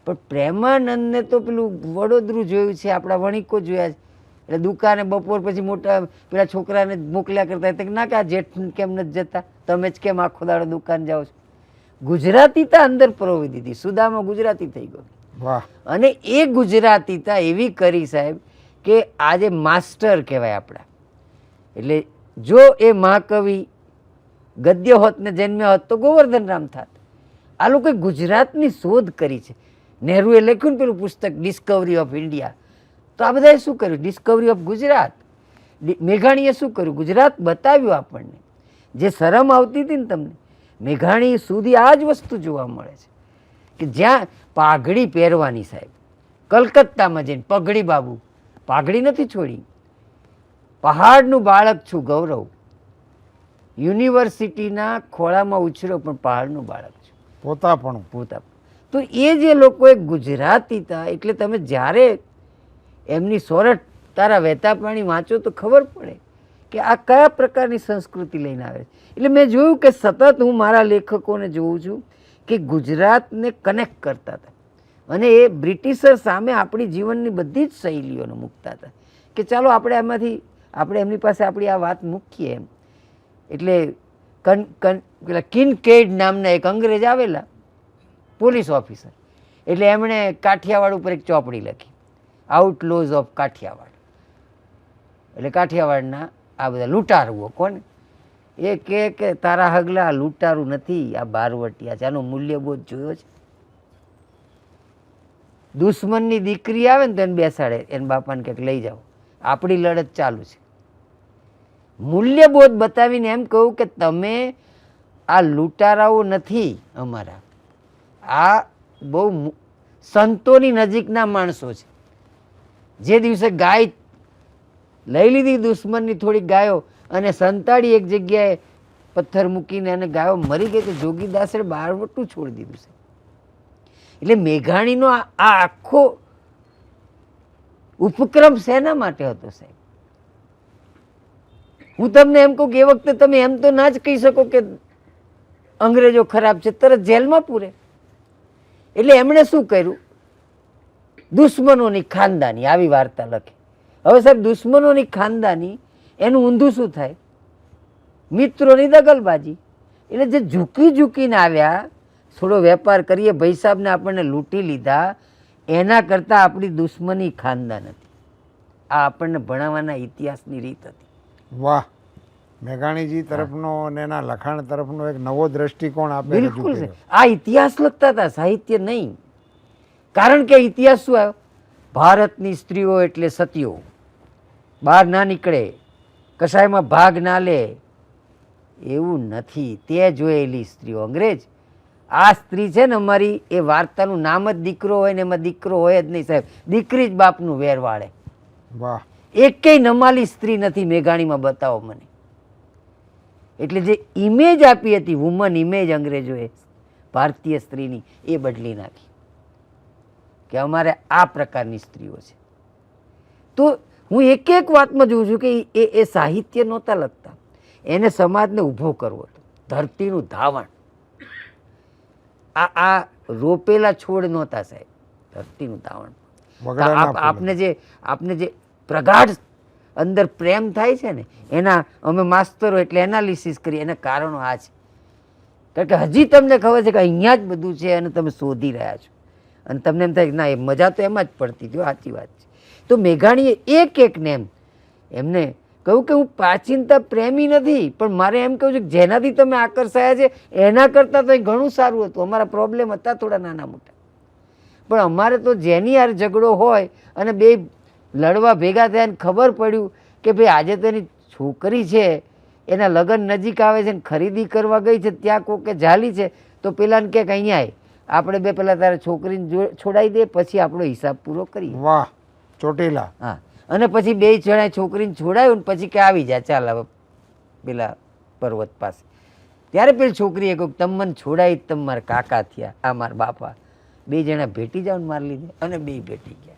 પણ પ્રેમાનંદને તો પેલું વડોદરું જોયું છે, આપણા વણિકો જોયા છે. એટલે દુકાને બપોર પછી મોટા પેલા છોકરાને મોકલ્યા કરતા હતા કે ના કે આ જેઠ કેમ નથી જતા, તમે જ કેમ આખો દાડો દુકાન જાઓ છો. ગુજરાતીતા અંદર પરોવી દીધી, સુદામાં ગુજરાતી થઈ ગયો.
વાહ.
અને એ ગુજરાતીતા એવી કરી સાહેબ કે આજે માસ્ટર કહેવાય આપણા. એટલે જો એ મહાકવિ ગદ્ય હોત ને જન્મ્યા હોત તો ગોવર્ધન રામ થાત. આ લોકોએ ગુજરાતની શોધ કરી છે. નહેરુએ લખ્યું ને પેલું પુસ્તક ડિસ્કવરી ઓફ ઇન્ડિયા, તો આ બધાએ શું કર્યું? Discovery of Gujarat. મેઘાણીએ શું કર્યું? ગુજરાત બતાવ્યું આપણને. જે શરમ આવતી હતી ને તમને, મેઘાણી સુધી આ જ વસ્તુ જોવા મળે છે કે જ્યાં પાઘડી પહેરવાની સાહેબ, કલકત્તામાં જઈને પગડી બાબુ, પાઘડી નથી છોડી. પહાડનું બાળક છું ગૌરવ, યુનિવર્સિટીના ખોળામાં ઉછર્યો પણ પહાડનું બાળક છું.
પોતાપણું.
પોતા. તો એ જે લોકોએ ગુજરાતી હતા, એટલે તમે જ્યારે એમની સોરઠ તારા વહેતા પાણી વાંચો તો ખબર પડે કે આ કયા પ્રકારની સંસ્કૃતિ લઈને આવે છે. એટલે મેં જોયું કે સતત હું મારા લેખકોને જોઉં છું કે ગુજરાતને કનેક્ટ કરતા હતા, અને એ બ્રિટિશર સામે આપણી જીવનની બધી જ શૈલીઓને મૂકતા હતા કે ચાલો આપણે આમાંથી આપણે એમની પાસે આપણી આ વાત મૂકીએ એમ. એટલે પેલા કિનકેડ નામના એક અંગ્રેજ આવેલા પોલીસ ઓફિસર, એટલે એમણે કાઠિયાવાડ ઉપર એક ચોપડી લખી, આઉટલોઝ ઓફ કાઠિયાવાડ. એટલે કાઠિયાવાડના આ બધા લૂંટારુઓ કોને, એ કે તારા હગલા લૂંટારું નથી, આ બારવટિયા છે, આનો મૂલ્યબોધ જોયો છે. દુશ્મનની દીકરી આવે ને તો એને બેસાડે, એને બાપાને કંઈક લઈ જાઓ, આપણી લડત ચાલુ છે. મૂલ્યબોધ બતાવીને એમ કહું કે તમે આ લૂંટારાઓ નથી અમારા, આ બહુ સંતોની નજીકના માણસો છે. જે દિવસે ગાય લઈ લીધી દુશ્મનની થોડીક ગાયો અને સંતાડી એક જગ્યાએ પથ્થર મૂકીને અને ગાયો મરી ગઈ તો જોગીદાસે બારવટું છોડી દીધું છે. એટલે મેઘાણીનો આ આખો ઉપક્રમ શેના માટે હતો સાહેબ? હું તમને એમ કહું કે એ વખતે તમે એમ તો ના જ કહી શકો કે અંગ્રેજો ખરાબ છે તરત જેલમાં પૂરે. એટલે એમણે શું કર્યું, દુશ્મનોની ખાનદાની આવી વાર્તા લખી. હવે સાહેબ દુશ્મનોની ખાનદાની એનું ઊંધું શું થાય, મિત્રોની દગલબાજી. એટલે જે ઝૂકીને આવ્યા, થોડો વેપાર કરીએ, ભાઈ સાહેબને આપણને લૂંટી લીધા, એના કરતાં આપણી દુશ્મની ખાનદાન હતી. આ આપણને ભણાવવાના ઇતિહાસની રીત હતી.
વાહ, મેઘાણીજી તરફનો અને એના લખાણ તરફનો એક નવો દ્રષ્ટિકોણ આપે.
બિલકુલ છે. આ ઇતિહાસ લખતા હતા, સાહિત્ય નહીં. કારણ કે ઇતિહાસ શું આવ્યો, ભારતની સ્ત્રીઓ એટલે સતીઓ, બહાર ના નીકળે, કશાયમાં ભાગ ના લે, એવું નથી. તે જોયેલી સ્ત્રીઓ અંગ્રેજ. આ સ્ત્રી છે ને અમારી, એ વાર્તાનું નામ જ દીકરો હોય ને એમાં દીકરો હોય જ નહીં સાહેબ, દીકરી જ બાપનું વેર વાળે.
વાહ,
એકેય નમાલી સ્ત્રી નથી મેઘાણીમાં, બતાવો મને. એટલે જે ઇમેજ આપી હતી, વુમન ઇમેજ અંગ્રેજોએ ભારતીય સ્ત્રીની, એ બદલી નાખી કે અમારે આ પ્રકારની સ્ત્રીઓ છે. તો હું એક એક વાતમાં જોઉં છું કે એ સાહિત્ય નહોતા લખતા, એને સમાજને ઊભો કરવો હતો. ધરતીનું ધાવણ, આ રોપેલા છોડ નહોતા સાહેબ, ધરતીનું ધાવણ. આપને જે પ્રગાઢ અંદર પ્રેમ થાય છે ને, એના અમે માસ્તરો એટલે એનાલિસિસ કરી, એના કારણો આ છે. કારણ કે હજી તમને ખબર છે કે અહીંયા જ બધું છે અને તમે શોધી રહ્યા છો, અને તમને એમ થાય કે ના, એ મજા તો એમાં જ પડતી હતી. સાચી વાત છે. તો મેઘાણીએ એક એકને એમને કહ્યું કે હું પ્રાચીનતા પ્રેમી નથી, પણ મારે એમ કહ્યું છે કે જેનાથી તમે આકર્ષાયા છે એના કરતાં તો ઘણું સારું હતું. અમારા પ્રોબ્લેમ હતા થોડા નાના મોટા, પણ અમારે તો જેની યાર ઝઘડો હોય અને બે લડવા ભેગા થયા ને ખબર પડ્યું કે ભાઈ આજે તો એની છોકરી છે, એના લગ્ન નજીક આવે છે ને ખરીદી કરવા ગઈ છે, ત્યાં કોકે ઝાલી છે, તો પેલાને કે અહીંયા આય, આપણે બે પેલા તારે છોકરીને છોડાવી દે, પછી આપણો હિસાબ પૂરો કરીએ.
વાહ, ચોટીલા.
હા, અને પછી બે જણા છોકરીને છોડાયું ને પછી કે આવી જાય, ચાલ હવે પેલા પર્વત પાસે. ત્યારે પેલી છોકરીએ કહ્યું તમે મને છોડાવી, તમે મારા કાકા થયા, આ મારા બાપા. બે જણા ભેટી જાવ ને મારી લીધે, અને બે ભેટી ગયા.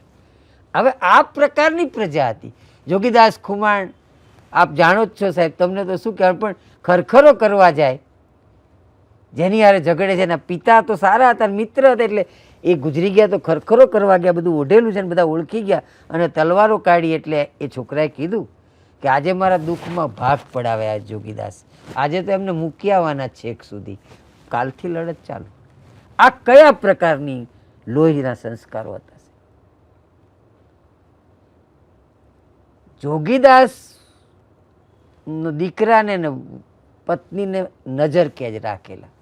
હવે આ પ્રકારની પ્રજા હતી. જોગીદાસ ખુમાણ આપ જાણો જ છો સાહેબ, તમને તો શું કહેવાય, પણ ખરખરો કરવા જાય, જેની હારે ઝઘડે છે. એના પિતા તો સારા હતા, મિત્ર હતા, એટલે એ ગુજરી ગયા તો ખરખરો કરવા ગયા, બધું ઓઢેલું છે ને બધા ઓળખી ગયા અને તલવારો કાઢી. એટલે એ છોકરાએ કીધું કે આજે મારા દુઃખમાં ભાગ પડાવ્યા જોગીદાસ, આજે તો એમને મૂકી આવવાના છેક સુધી, કાલથી લડત ચાલુ. આ કયા પ્રકારની લોહીના સંસ્કારો હતા? જોગીદાસ દીકરાને ને પત્નીને નજર કેદ રાખેલા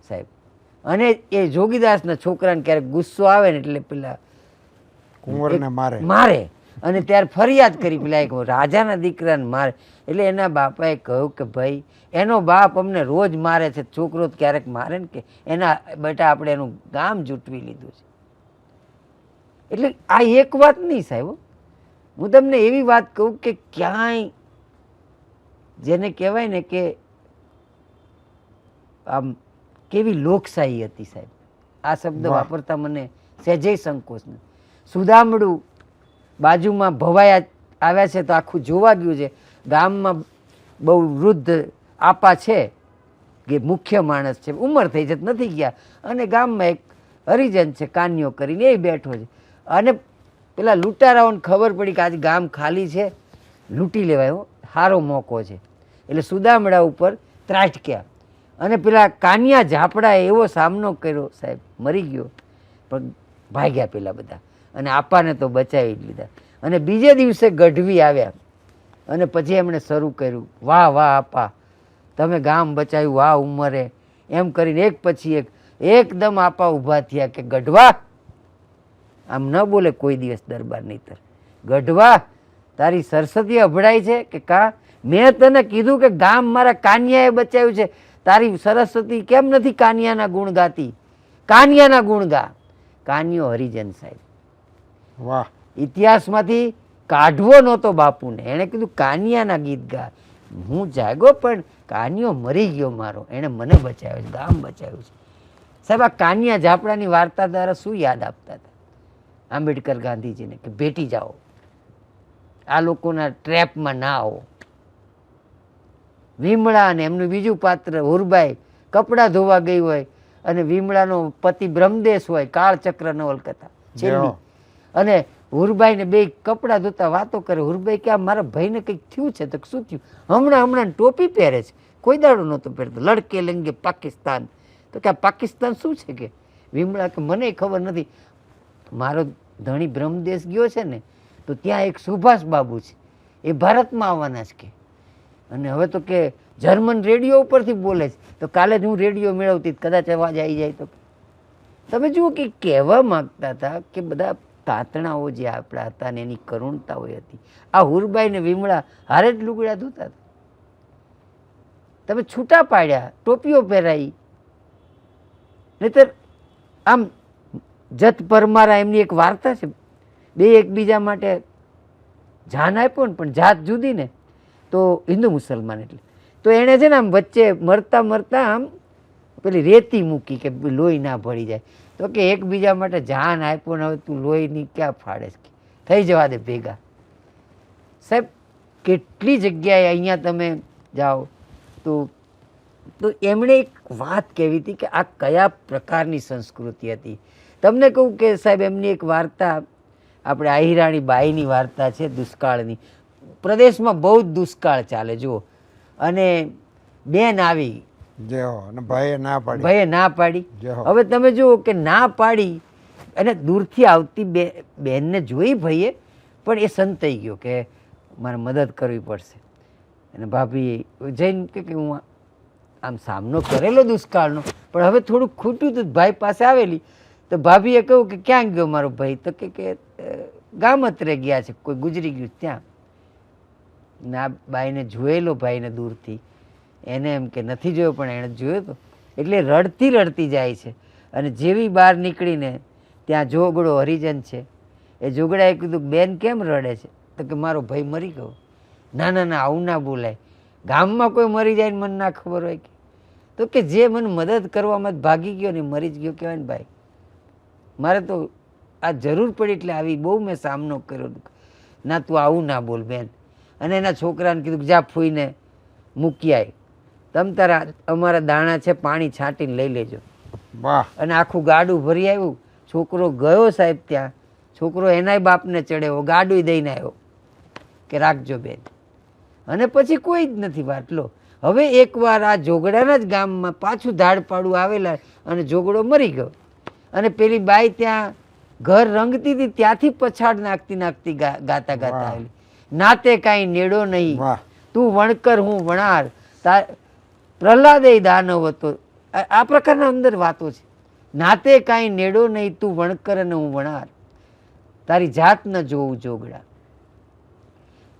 સાહેબ. અને એ જોગીદાસના છોકરાને ક્યારેક ગુસ્સો આવે ને એટલે પેલા
કુંવરને
મારે, અને ત્યારે ફરિયાદ કરી પેલા એક રાજાના દીકરાને મારે. એટલે એના બાપાએ કહ્યું કે ભાઈ એનો બાપ અમને રોજ મારે છે, છોકરો ક્યારેક મારે ને, કે એના બેટા આપણે એનું ગામ જૂટવી લીધું છે. એટલે આ એક વાત નહીં સાહેબ, હું તમને એવી વાત કહું કે ક્યાંય જેને કહેવાય ને કે આમ કેવી લોકશાહી હતી સાહેબ. આ શબ્દ વાપરતા મને સહેજે સંકોચ નથી. સુદામડું બાજુમાં ભવાયા આવ્યા છે તો આખું જોવા ગયું છે. ગામમાં બહુ વૃદ્ધ આપા છે, કે મુખ્ય માણસ છે, ઉંમર થઈ છે નથી ગયા, અને ગામમાં એક હરિજન છે કાન્યો કરીને, એ બેઠો છે. અને પેલા લૂંટારાઓને ખબર પડી કે આજે ગામ ખાલી છે, લૂંટી લેવાય, સારો મોકો છે. એટલે સુદામડા ઉપર ત્રાટક્યા, અને પેલા કાનિયા ઝાપડાએ એવો સામનો કર્યો સાહેબ, મરી ગયો, પણ ભાગ્યા પેલા બધા, અને આપાને તો બચાવી જ લીધા. અને બીજે દિવસે ગઢવી આવ્યા, અને પછી એમણે શરૂ કર્યું, વાહ વાહ આપા, તમે ગામ બચાવ્યું, વાહ ઉંમરે, એમ કરીને એક પછી એક એકદમ આપા ઊભા થયા કે ગઢવા, આમ ન બોલે કોઈ દિવસ દરબાર નહીતર, ગઢવા તારી સરસ્વતી અભડાય છે કે કા, મેં તને કીધું કે ગામ મારા કાનિયાએ બચાવ્યું છે, તારી સરસ્વતી કેમ નથી કાનિયાના ગુણ ગાતી? કાનિયાના ગુણ ગા. કાનિયો હરિજન સાહેબ.
વાહ,
ઇતિહાસમાંથી કાઢવો નહોતો બાપુને, એણે કીધું કાનિયાના ગીત ગા. હું જાગ્યો પણ કાનિયો મરી ગયો મારો, એણે મને બચાવ્યો છે, ગામ બચાવ્યું છે સાહેબ. આ કાનિયા ઝાપડાની વાર્તા દ્વારા શું યાદ આપતા હતા આંબેડકર ગાંધીજીને? કે ભેટી જાઓ, આ લોકોના ટ્રેપમાં ના આવો. વિમળા અને એમનું બીજું પાત્ર હુરબાઈ કપડાં ધોવા ગઈ હોય અને વિમળાનો પતિ બ્રહ્મદેશ હોય, કાળચક્ર નવલકથા છેલ્લી, અને હુરબાઈને બે કપડાં ધોતા વાતો કરે. હુરબાઈ કે આ મારા ભાઈને કંઈક થયું છે. તો શું થયું? હમણાં ટોપી પહેરે છે, કોઈ દાડો નહોતો પહેરતો. લડકે લેંગે પાકિસ્તાન. તો કે આ પાકિસ્તાન શું છે? કે વિમળા કે મને ખબર નથી, મારો ધણી બ્રહ્મદેશ ગયો છે ને, તો ત્યાં એક સુભાષ બાબુ છે, એ ભારતમાં આવવાના છે કે, અને હવે તો કે જર્મન રેડિયો ઉપરથી બોલે છે, તો કાલે જ હું રેડિયો મેળવતી, કદાચ અવાજ આવી જાય તો. તમે જુઓ કે કહેવા માગતા હતા કે બધા તાતણાઓ જે આપણા હતા ને એની કરુણતાઓ હતી. આ હુરબાઈ ને વિમળા હારે જ લુગડા ધોતા હતા. તમે છૂટા પાડ્યા, ટોપીઓ પહેરાઈ. નહીતર આમ જત પરમારા એમની એક વાર્તા છે, બે એકબીજા માટે જાન આપ્યો ને, પણ જાત જુદી ને, તો હિન્દુ મુસલમાન એટલે. તો એણે છે ને આમ વચ્ચે મરતા મરતા આમ પેલી રેતી મૂકી કે લોહી ના ભળી જાય. તો કે એકબીજા માટે જાન આપ્યો ને હવે તું લોહીની ક્યાં ફાડે છે, થઈ જવા દે ભેગા. સાહેબ કેટલી જગ્યાએ અહીંયા તમે જાઓ તો એમણે એક વાત કહેવી હતી કે આ કયા પ્રકારની સંસ્કૃતિ હતી. તમને કહું કે સાહેબ એમની એક વાર્તા, આપણે આહિરાણી બાઈની વાર્તા છે દુષ્કાળની. પ્રદેશમાં બહુ જ દુષ્કાળ ચાલે જુઓ, અને બેન આવી,
ભાઈએ ના પાડી.
ભાઈએ ના પાડી. હવે તમે જુઓ કે ના પાડી, અને દૂરથી આવતી બેનને જોઈ ભાઈએ, પણ એ સંતાઈ ગયો કે મારે મદદ કરવી પડશે. અને ભાભી જઈને કે હું આમ સામનો કરેલો દુષ્કાળનો, પણ હવે થોડુંક ખૂટ્યું હતું. ભાઈ પાસે આવેલી તો ભાભીએ કહ્યું કે ક્યાં ગયો મારો ભાઈ? તો કે ગામત્રે ગયા છે, કોઈ ગુજરી ગયું ત્યાં. ના બાઈને જોયેલો ભાઈને દૂરથી, એને એમ કે નથી જોયો, પણ એણે જોયો તો. એટલે રડતી રડતી જાય છે, અને જેવી બહાર નીકળીને ત્યાં જોગડો હરિજન છે, એ જોગડાએ કીધું બેન કેમ રડે છે? તો કે મારો ભાઈ મરી ગયો. ના ના ના, આવું ના બોલાય, ગામમાં કોઈ મરી જાય ને મને ના ખબર હોય કે? તો કે જે મને મદદ કરવામાં ભાગી ગયો ને મરી જ ગયો કહેવાય ને ભાઈ. મારે તો આ જરૂર પડી એટલે આવી, બહુ મેં સામનો કર્યો. ના તું આવું ના બોલ બેન. અને એના છોકરાને કીધું જા ફૂઈને મૂકી આય, તમ તારા અમારા દાણા છે પાણી છાંટીને લઈ લેજો. અને આખું ગાડું ભરી આવ્યું. છોકરો ગયો સાહેબ ત્યાં, છોકરો એનાય બાપને ચડ્યો, ગાડું દઈને આવ્યો કે રાખજો બેન. અને પછી કોઈ જ નથી વાત. લો હવે એકવાર આ જોગડાના જ ગામમાં પાછું ધાડપાડું આવેલા, અને જોગડો મરી ગયો. અને પેલી બાઈ ત્યાં ઘર રંગતી હતી, ત્યાંથી પછાડ નાખતી નાખતી ગાતા ગાતા આવેલી. નાતે કાંઈ નેડો નહીં, તું વણકર હું વણાર, પ્રહલાદે દાનવ હતો. આ પ્રકારના અંદર વાતો છે. નાતે કાંઈ નેડો નહીં, તું વણકર અને હું વણાર, તારી જાત ન જોવું જોગડા.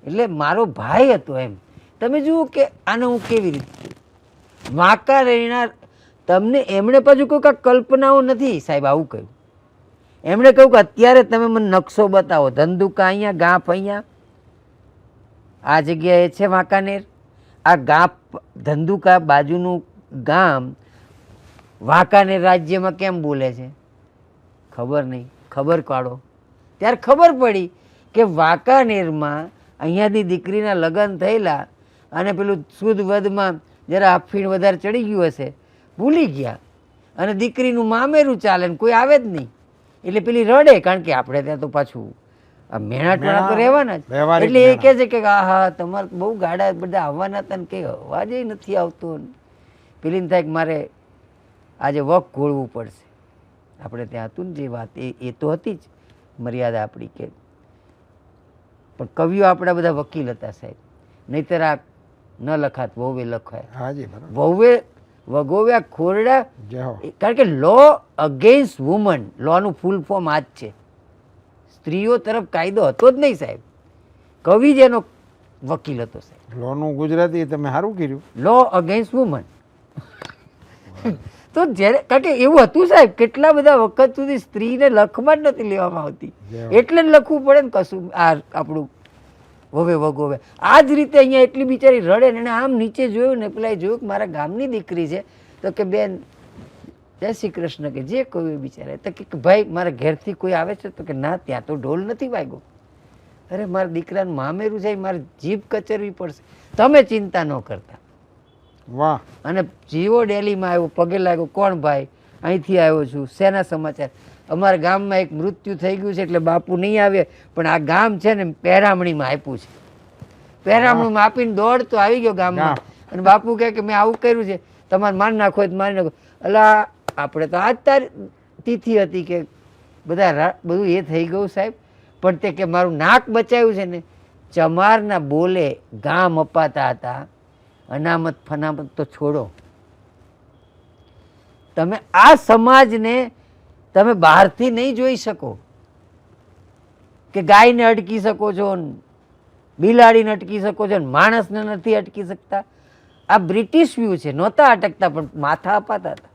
એટલે મારો ભાઈ હતો એમ. તમે જુઓ કે આને હું કેવી રીતે વાંકા રહેનાર. તમને એમણે પાછું કહ્યું કે કલ્પનાઓ નથી સાહેબ, આવું કહ્યું. એમણે કહ્યું કે અત્યારે તમે મને નકશો બતાવો, ધંધુકા અહીંયા, ગાંફ અહીંયા, આ જગ્યાએ છે વાંકાનેર. આ ગાંફ ધંધુકા બાજુનું ગામ વાંકાનેર રાજ્યમાં કેમ બોલે છે ખબર નહીં, ખબર કાઢો. ત્યારે ખબર પડી કે વાંકાનેરમાં અહીંયાથી દીકરીના લગ્ન થયેલા, અને પેલું શુદ્ધ વધમાં જરા અફીણ વધારે ચડી ગયું હશે, ભૂલી ગયા, અને દીકરીનું મામેરું ચાલે ને કોઈ આવે જ નહીં. એટલે પેલી રડે, કારણ કે આપણે ત્યાં તો પાછું આ મેણાટોણા તો રહેવાના જ. એટલે એ કહે છે કે હા હા તમારે બહુ ગાડા બધા આવવાના હતા ને કંઈ અવાજ નથી આવતો. પેલીને થાય કે મારે આજે વક ઘોળવું પડશે. આપણે ત્યાં હતું ને જે વાત, એ તો હતી જ મર્યાદા આપણી કે. પણ કવિઓ આપણા બધા વકીલ હતા સાહેબ, નહીતર આ ન લખાત. વહુએ લખાય, વહુએ વગોવ્યા ખોરડા. કારણ કે લો અગેન્સ્ટ વુમન, લોનું ફૂલ ફોર્મ આ જ છે. સ્ત્રીઓ તરફ કાયદો હતો જ નહીં સાહેબ. કવિ જ એનો વકીલ હતો સાહેબ.
લોનું ગુજરાતી તમે સારું કર્યું,
લો અગેન્સ્ટ વુમન. તો જ્યારે, કારણ કે એવું હતું સાહેબ, કેટલા બધા વખત સુધી સ્ત્રીને લખમાં જ નથી લેવામાં આવતી, એટલે જ લખવું પડે ને કશું. આ આપણું વવે વગોવે આ જ રીતે અહીંયા એટલી બિચારી રડે ને, એને આમ નીચે જોયું ને પેલા જોયું કે મારા ગામની દીકરી છે. તો કે બેન જય શ્રી કૃષ્ણ, કે જે કહ્યું એ બિચારે. તો કે ભાઈ મારા ઘેરથી કોઈ આવે છે? તો કે ના, ત્યાં તો ઢોલ નથી વાગ્યો. અરે મારા દીકરાનું મામેરું જાય, મારે જીભ કચરવી પડશે. તમે ચિંતા ન કરતા,
વાહ.
અને જીવો ડેલીમાં આવ્યો, પગે લાગ્યો, કોણ ભાઈ? અહીંથી આવ્યો છું, શેના સમાચાર? અમારા ગામમાં એક મૃત્યુ થઈ ગયું છે એટલે બાપુ નહીં આવે, પણ આ ગામ છે ને પહેરામણીમાં આપ્યું છે. પહેરામણીમાં આપીને દોડતો આવી ગયો ગામમાં, અને બાપુ કહે કે મેં આવું કર્યું છે, તમારે મારી નાખો હોય તો મારી નાખો. અલા આપણે તો આજ તારી તિથિ હતી કે બધું એ થઈ ગયું સાહેબ, પણ તે કે મારું નાક બચાવ્યું છે ને. ચમારના બોલે ગામ અપાતા હતા, અનામત ફનામત તો છોડો. તમે આ સમાજને તમે બહારથી નહીં જોઈ શકો કે ગાયને અટકી શકો છો, બિલાડીને અટકી શકો છો, માણસને નથી અટકી શકતા. આ બ્રિટિશ વ્યૂ છે. નહોતા અટકતા પણ માથા અપાતા હતા.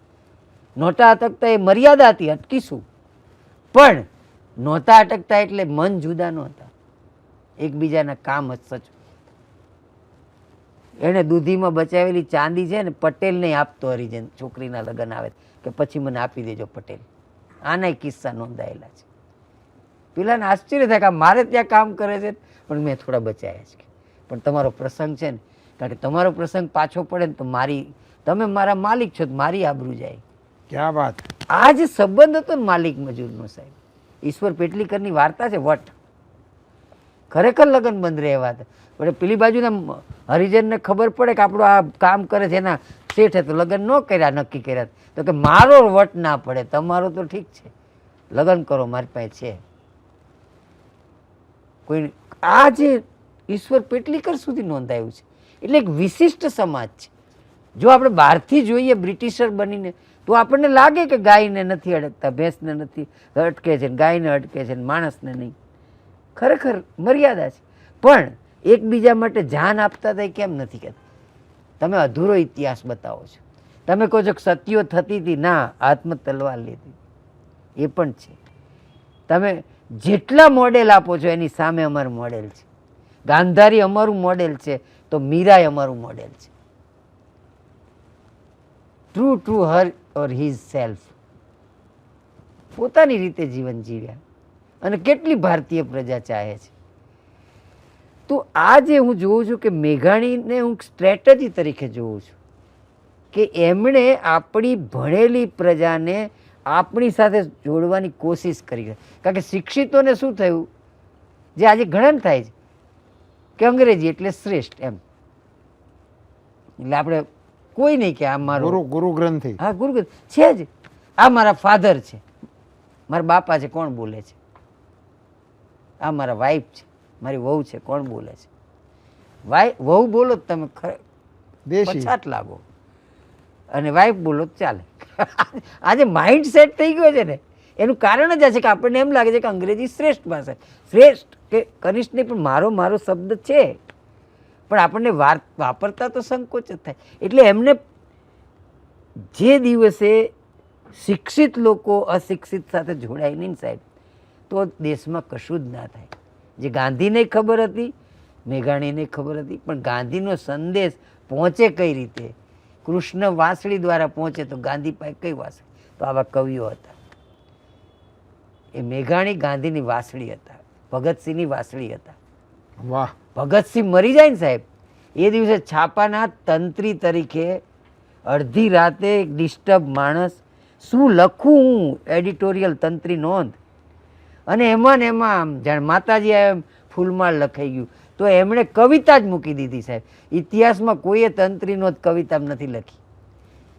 નહોતા અટકતા એ મર્યાદા હતી, અટકીશું, પણ નહોતા અટકતા એટલે મન જુદા નહોતા, એકબીજાના કામ જ સચ. એને દૂધીમાં બચાવેલી ચાંદી છે ને પટેલ નહીં આપતો હરિજન, છોકરીના લગ્ન આવે કે પછી મને આપી દેજો પટેલ. આના કિસ્સા નોંધાયેલા છે. પેલાને આશ્ચર્ય થાય કે મારે ત્યાં કામ કરે છે પણ મેં થોડા બચાવ્યા છે. પણ તમારો પ્રસંગ છે ને, કારણ કે તમારો પ્રસંગ પાછો પડે ને તો તમે મારા માલિક છો, મારી આબરૂ જાય.
ક્યાં વાત.
આ જે સંબંધ હતો ને માલિક મજૂરનો સાહેબ, ઈશ્વર પેટલીકરની વાર્તા છે વટ. ખરેખર લગ્ન બંધ રહેવા હતા, પણ પેલી બાજુના હરિજનને ખબર પડે કે આપણું આ કામ કરે છે એના શેઠે તો લગ્ન ન કર્યા, નક્કી કર્યા, તો કે મારો વટ ના પડે, તમારો તો ઠીક છે, લગ્ન કરો, મારી પાસે છે. કોઈ આ જે ઈશ્વર પેટલીકર સુધી નોંધાયું છે. એટલે એક વિશિષ્ટ સમાજ છે. જો આપણે બહારથી જોઈએ બ્રિટિશર બનીને તો આપણને લાગે કે ગાયને નથી અડકતા, ભેંસને નથી અટકે છે, ગાયને અટકે છે, માણસને નહીં. ખરેખર મર્યાદા છે, પણ એકબીજા માટે જાન આપતા હતા કેમ નથી કહેતા? તમે અધૂરો ઇતિહાસ બતાવો છો. તમે કહો છો કે સતીઓ થતી હતી, ના, હાથમાં તલવાર લીધી, એ પણ છે. તમે જેટલા મોડેલ આપો છો એની સામે અમારું મોડેલ છે. ગાંધારી અમારું મોડેલ છે તો મીરાય અમારું મોડેલ છે. ટ્રુ હર ઓર હિઝ સેલ્ફ. પોતાની રીતે જીવન જીવ્યા, અને કેટલી ભારતીય પ્રજા ચાહે છે. તો આજે હું જોઉં છું કે મેઘાણીને હું સ્ટ્રેટેજી તરીકે જોઉં છું કે એમણે આપણી ભણેલી પ્રજાને આપણી સાથે જોડવાની કોશિશ કરી. કારણ કે શિક્ષિતોને શું થયું, જે આજે ઘણા થાય છે કે અંગ્રેજી એટલે શ્રેષ્ઠ એમ, એટલે આપણે કોઈ નહીં કે આ મારો
ગુરુ ગ્રંથિ,
હા ગુરુ છે જ, આ મારા ફાધર છે, મારા બાપા છે, કોણ બોલે છે? આ મારા વાઈફ છે, મારી વહુ છે, કોણ બોલે છે? વહુ બોલો તમે પછાત લાગો, અને વાઈફ બોલો ચાલે. આજે માઇન્ડ સેટ થઈ ગયો છે ને, એનું કારણ જ આ છે કે આપણને એમ લાગે છે કે અંગ્રેજી શ્રેષ્ઠ ભાષા, શ્રેષ્ઠ કે કનિષ્ઠ નહીં, પણ મારો શબ્દ છે, પણ આપણને વાપરતા તો સંકોચ જ થાય. એટલે એમને જે દિવસે શિક્ષિત લોકો અશિક્ષિત સાથે જોડાય નહીં સાહેબ, તો દેશમાં કશું જ ના થાય. જે ગાંધીને ખબર હતી, મેઘાણીને ખબર હતી, પણ ગાંધીનો સંદેશ પહોંચે કઈ રીતે? કૃષ્ણ વાંસળી દ્વારા પહોંચે તો ગાંધી પાસે કઈ વાંસળી? તો આવા કવિઓ હતા. એ મેઘાણી ગાંધીની વાંસળી હતા, ભગતસિંહની વાંસળી હતા.
વાહ.
ભગતસિંહ મરી જાય ને સાહેબ, એ દિવસે છાપાના તંત્રી તરીકે અડધી રાતે એક ડિસ્ટર્બ માણસ, શું લખું હું એડિટોરિયલ તંત્રી નોંધ, અને એમાં ને એમાં જાણે માતાજી એમ ફૂલમાળ લખાઈ ગયું, તો એમણે કવિતા જ મૂકી દીધી સાહેબ. ઇતિહાસમાં કોઈએ તંત્રી નોંધ કવિતા નથી લખી.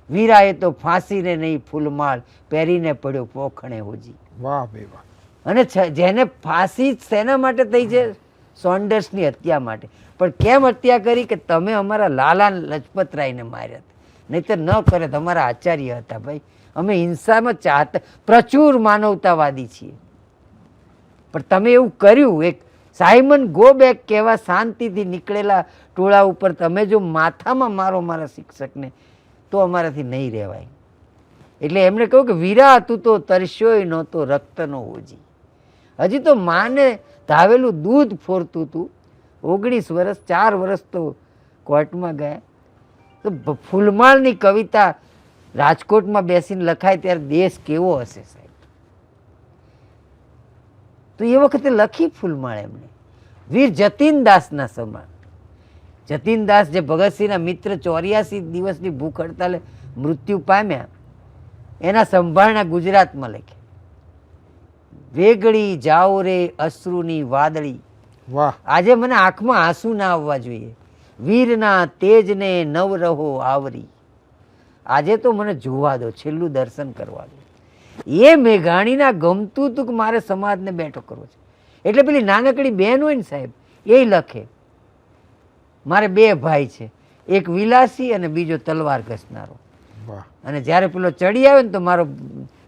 વીરાએ તો ફાંસીને નહીં ફૂલમાળ પહેરીને પડ્યો પોખણે હોજી.
વાહ ભાઈ વાહ.
અને જેને ફાંસી શેના માટે થઈ છે? સોન્ડર્સની હત્યા માટે. પણ કેમ હત્યા કરી? કે તમે અમારા લાલા લજપતરાયને માર્યા હતા, નહીંતર ન કરે. તમારા આચાર્ય હતા ભાઈ. અમે હિંસામાં ચાહતા, પ્રચુર માનવતાવાદી છીએ, પણ તમે એવું કર્યું. એક સાયમન ગો બેક કહેવા શાંતિથી નીકળેલા ટોળા ઉપર તમે જો માથામાં મારો મારા શિક્ષકને, તો અમારાથી નહીં રહેવાય. એટલે એમણે કહ્યું કે વીરા તું તો તરસ્યોય નહોતો રક્તનો હોજી. હજી તો માને ધાવેલું દૂધ ફોરતું તું. 19 વર્ષ 4 વર્ષ તો કોર્ટમાં ગયા. તો ફૂલમાળની કવિતા રાજકોટમાં બેસીને લખાય ત્યારે દેશ કેવો હશે સાહેબ? તો એ વખતે લખી ફૂલમાળ એમણે વીર જતીન દાસના સમાન. જતીનદાસ જે ભગતસિંહના મિત્ર 84 દિવસની ભૂખ હડતાલે મૃત્યુ પામ્યા, એના સંભાળના ગુજરાતમાં લખે, વેગળી જાઓ રે અશ્રુની વાદળી.
વાહ.
આજે મને આંખમાં આંસુ ના આવવા જોઈએ, વીરના તેજને નવ રહો આવરી. આજે તો મને જોવા દો, છેલ્લું દર્શન કરવા દો. એ મેઘાણીના ગમતું હતું કે મારે સમાજને બેઠો કરવો છે. એટલે પેલી નાનકડી બહેન હોય ને સાહેબ, એ લખે, મારે 2 ભાઈ છે, એક વિલાસી અને બીજો તલવાર ઘસનારો.
વાહ.
અને જ્યારે પેલો ચડી આવે ને તો મારો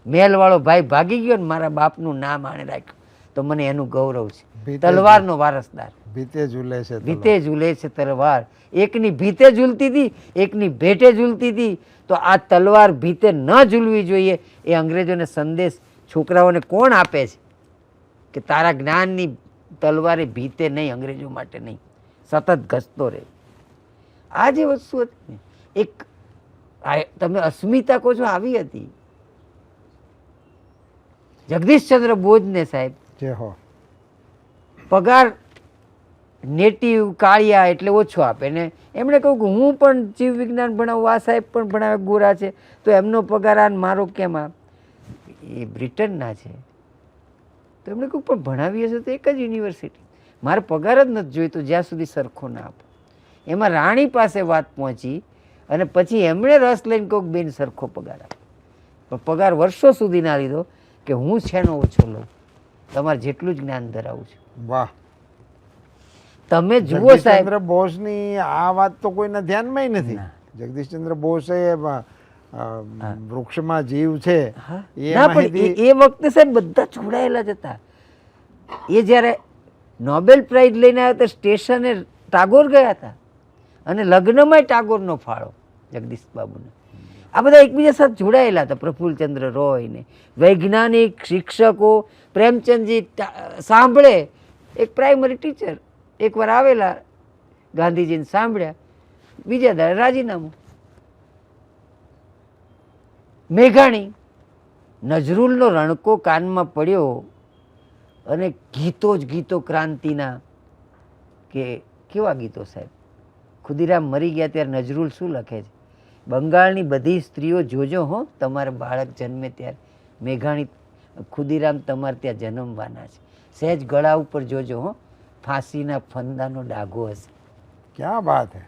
મેલવાળો ભાઈ ભાગી ગયો ને મારા બાપનું નામ આણે રાખ્યું, તો મને એનું ગૌરવ છે.
ભીતે
તલવારનો વારસદાર.
ભીતે ઝૂલે છે
ભીતે ઝૂલે છે તલવાર. એકની ભીતે ઝૂલતી હતી, એકની ભેટે ઝૂલતી હતી. તો આ તલવાર ભીતે ન ઝૂલવી જોઈએ, એ અંગ્રેજોને સંદેશ છોકરાઓને કોણ આપે છે કે તારા જ્ઞાનની તલવારે ભીતે નહીં, અંગ્રેજો માટે નહીં, સતત ઘસતો રહે. આ જે વસ્તુ હતી ને, એક તમે અસ્મિતા કહો છો, આવી હતી. જગદીશચંદ્ર બોઝને સાહેબ
જે હો
પગાર નેટિવ કાળિયા એટલે ઓછો આપે ને એમણે કહ્યું કે હું પણ જીવ વિજ્ઞાન ભણાવું, આ સાહેબ પણ ભણાવે, ગોરા છે, તો એમનો પગાર આ મારો કેમ આ? એ બ્રિટનના છે. તો એમણે કહ્યું પણ ભણાવી હશે તો એક જ યુનિવર્સિટી, મારે પગાર જ નથી જોઈતો જ્યાં સુધી સરખો ના આપો. એમાં રાણી પાસે વાત પહોંચી અને પછી એમણે રસ લઈને કહ્યું બેન સરખો પગાર આપો. પણ પગાર વર્ષો સુધી ના લીધો કે હું શેનો ઓછો લઉં, તમારે જેટલું જ જ્ઞાન ધરાવું છું.
વાહ.
તમે જુઓ સાહેબ,
જગદીશચંદ્ર બોઝની આ વાત તો કોઈના ધ્યાનમાં નથી. જગદીશચંદ્ર બોઝ એ વૃક્ષમાં જીવ છે એ
ના પણ
માહિતી
એ વખતે સાહેબ બધા જોડાયેલા જ હતા. એ જ્યારે નોબેલ પ્રાઇઝ લઈને આવ્યા તો સ્ટેશને ટાગોર ગયા હતા અને લગ્નમાં ટાગોરનો ફાળો જગદીશ બાબુને. આ બધા એકબીજા સાથે જોડાયેલા હતા. પ્રફુલ્લચંદ્ર રોય ને વૈજ્ઞાનિક, શિક્ષકો, પ્રેમચંદજી સાંભળે. એક પ્રાઇમરી ટીચર એકવાર આવેલા, ગાંધીજીને સાંભળ્યા, બીજા દાડે રાજીનામું. મેઘાણી, નજરુલનો રણકો કાનમાં પડ્યો અને ગીતો જ ગીતો ક્રાંતિના. કે કેવા ગીતો સાહેબ! ખુદીરામ મરી ગયા ત્યારે નજરુલ શું લખે છે? બંગાળની બધી સ્ત્રીઓ જોજો હો, તમારે બાળક જન્મે ત્યારે મેઘાણી ખુદીરામ તમારે ત્યાં જન્મવાના છે. સહેજ ગળા ઉપર જોજો હો, ફાંસીના ફંદાનો ડાઘો હશે.
ક્યાં વાત હે!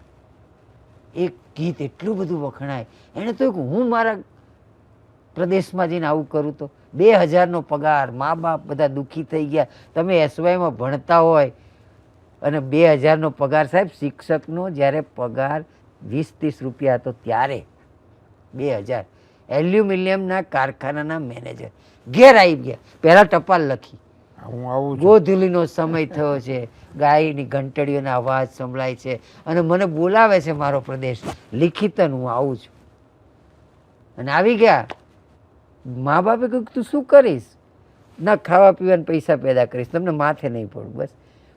એક ગીત એટલું બધું વખણાય. એણે તો હું મારા પ્રદેશમાં જઈને આવું કરું તો 2000નો પગાર, મા બાપ બધા દુઃખી થઈ ગયા. તમે એસવાયમાં ભણતા હોય અને 2000નો પગાર સાહેબ, શિક્ષકનો જ્યારે પગાર 20-30 રૂપિયા હતો ત્યારે 2000. એલ્યુમિનિયમના કારખાનાના મેનેજર ઘેર આવી ગયા, પહેલાં ટપાલ લખી,
હું આવું છું.
ગોધૂલીનો સમય થયો છે, ગાયની ઘંટડીઓના અવાજ સંભળાય છે અને મને બોલાવે છે મારો પ્રદેશ, લિખિતન હું આવું છું. અને આવી ગયા. મા બાપે કહ્યું તું શું કરીશ? ના, ખાવા પીવાના પૈસા પેદા કરીશ, તમને માથે નહીં પડું બસ.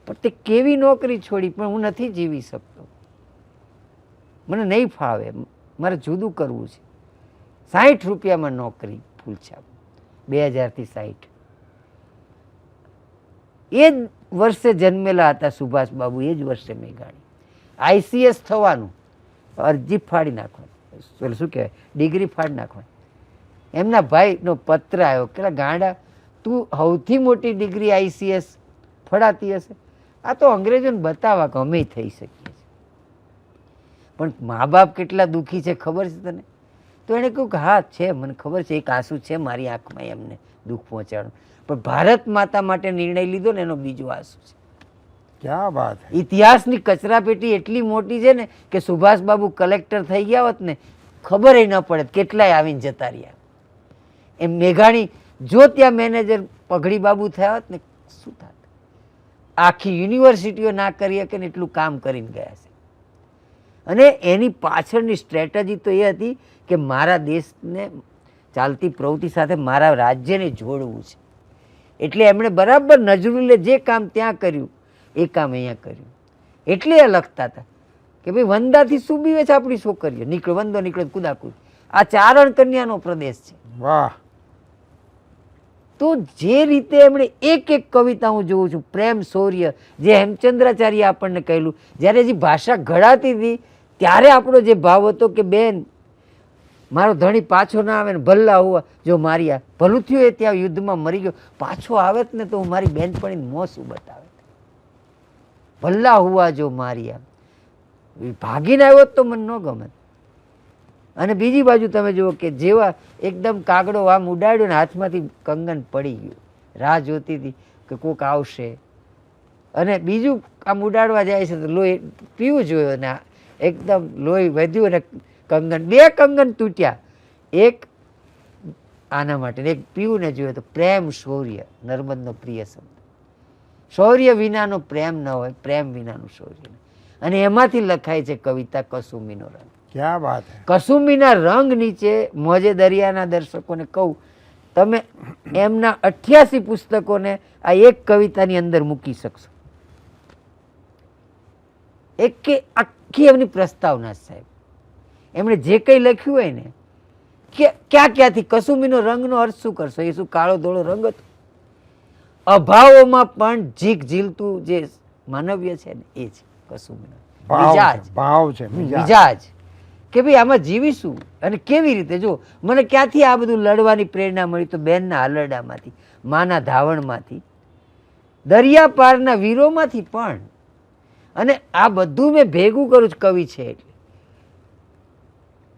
પણ તે કેવી નોકરી છોડી, પણ હું નથી જીવી શકતો, મને નહીં ફાવે, મારે જુદું કરવું છે. 60 રૂપિયામાં નોકરી, ફૂલછાપ, 2000થી 60. એ જ વર્ષે જન્મેલા હતા સુભાષ બાબુ, એ જ વર્ષે મેઘાણી. ICS થવાનું, અરજી ફાડી નાખવાની, શું કહેવાય, ડિગ્રી ફાડી નાખવાની. એમના ભાઈનો પત્ર આવ્યો કે ગાંડા, તું સૌથી મોટી ડિગ્રી ICS ફળાતી હશે, આ તો અંગ્રેજોને બતાવવા કે અમે થઈ શકીએ છીએ. પણ મા બાપ કેટલા દુઃખી છે ખબર છે તને? તો એણે કહ્યું કે હા છે, મને ખબર છે, એક આંસુ છે મારી આંખમાં એમને દુઃખ પહોંચાડવું. પણ ભારત માતા માટે નિર્ણય લીધો ને એનો બીજો આંસુ છે.
ક્યાં વાત હે!
ઇતિહાસની કચરાપેટી એટલી મોટી છે ને કે સુભાષ બાબુ કલેક્ટર થઈ ગયા હોત ને ખબર ન પડે, કેટલાય આવીને જતા રહ્યા. એમ મેઘાણી જો ત્યાં મેનેજર પગડી બાબુ થયા હોત ને શું થાત? આખી યુનિવર્સિટીઓ ના કરી શકે ને એટલું કામ કરીને ગયા છે. અને એની પાછળની સ્ટ્રેટેજી તો એ હતી કે મારા દેશને ચાલતી પ્રવૃત્તિ સાથે મારા રાજ્યને જોડવું છે. એટલે એમણે બરાબર નજરુલે જે કામ ત્યાં કર્યું એ કામ અહીંયા કર્યું. એટલે એ લખતા હતા કે ભાઈ વંદાથી શું બીવે છે આપણી છોકરીઓ, નીકળો વંદો નીકળો કુદાકુદ. આ ચારણ કન્યાનો પ્રદેશ છે.
વાહ.
તો જે રીતે એમણે એક એક કવિતા હું જોઉં છું, પ્રેમ શૌર્ય, જે હેમચંદ્રાચાર્ય આપણને કહેલું, જ્યારે જે ભાષા ઘડાતી હતી ત્યારે આપણો જે ભાવ હતો કે બેન મારો ધણી પાછો ના આવે ને ભલ્લા હુઆ જો માર્યા, ભલું થયું એ ત્યાં યુદ્ધમાં મરી ગયો, પાછો આવે ને તો હું મારી બેનપણીને મોં શું બતાવે, ભલ્લા હુઆ જો માર્યા, ભાગીને આવ્યો તો મને ન ગમે. અને બીજી બાજુ તમે જુઓ કે જેવા એકદમ કાગડો આમ ઉડાડ્યો ને હાથમાંથી કંગન પડી ગયું, રાહ જોતી હતી કે કોક આવશે, અને બીજું આમ ઉડાડવા જાય છે તો લોહી પીવું જોયું ને એકદમ લોહી વધ્યું અને કંગન, બે કંગન તૂટ્યા, એક આના માટે એક પીવું ને જોયું. તો પ્રેમ શૌર્ય નર્મદનો પ્રિય શબ્દ. શૌર્ય વિનાનો પ્રેમ ન હોય, પ્રેમ વિનાનું શૌર્ય. અને એમાંથી લખાય છે કવિતા કસુંબીનો રંગ.
ક્યાં વાત હે.
કસુંબીના રંગ નીચે મોજે દરિયાના દર્શકોને કહું, તમે એમના 88 પુસ્તકોને આ એક કવિતાની અંદર મૂકી શકશો. એક કે આખી એમની પ્રસ્તાવના સાહેબ, એમણે જે કંઈ લખ્યું હોય ને કે ક્યાંથી કસુંબીનો રંગનો અર્થ શું કરશો, એ શું કાળો ધોળો રંગ હતો? અભાવોમાં પણ જીક ઝીલતું જે માનવ્ય છે ને એ છે કસુંબીનો મિજાજ.
ભાવ છે
મિજાજ કે ભાઈ આમાં જીવીશું અને કેવી રીતે. જો મને ક્યાંથી આ બધું લડવાની પ્રેરણા મળી? તો બેનના હાલરડામાંથી, માના ધાવણમાંથી, દરિયા પારના વીરોમાંથી પણ. અને આ બધું મેં ભેગું કરું છું કવિ છે એટલે.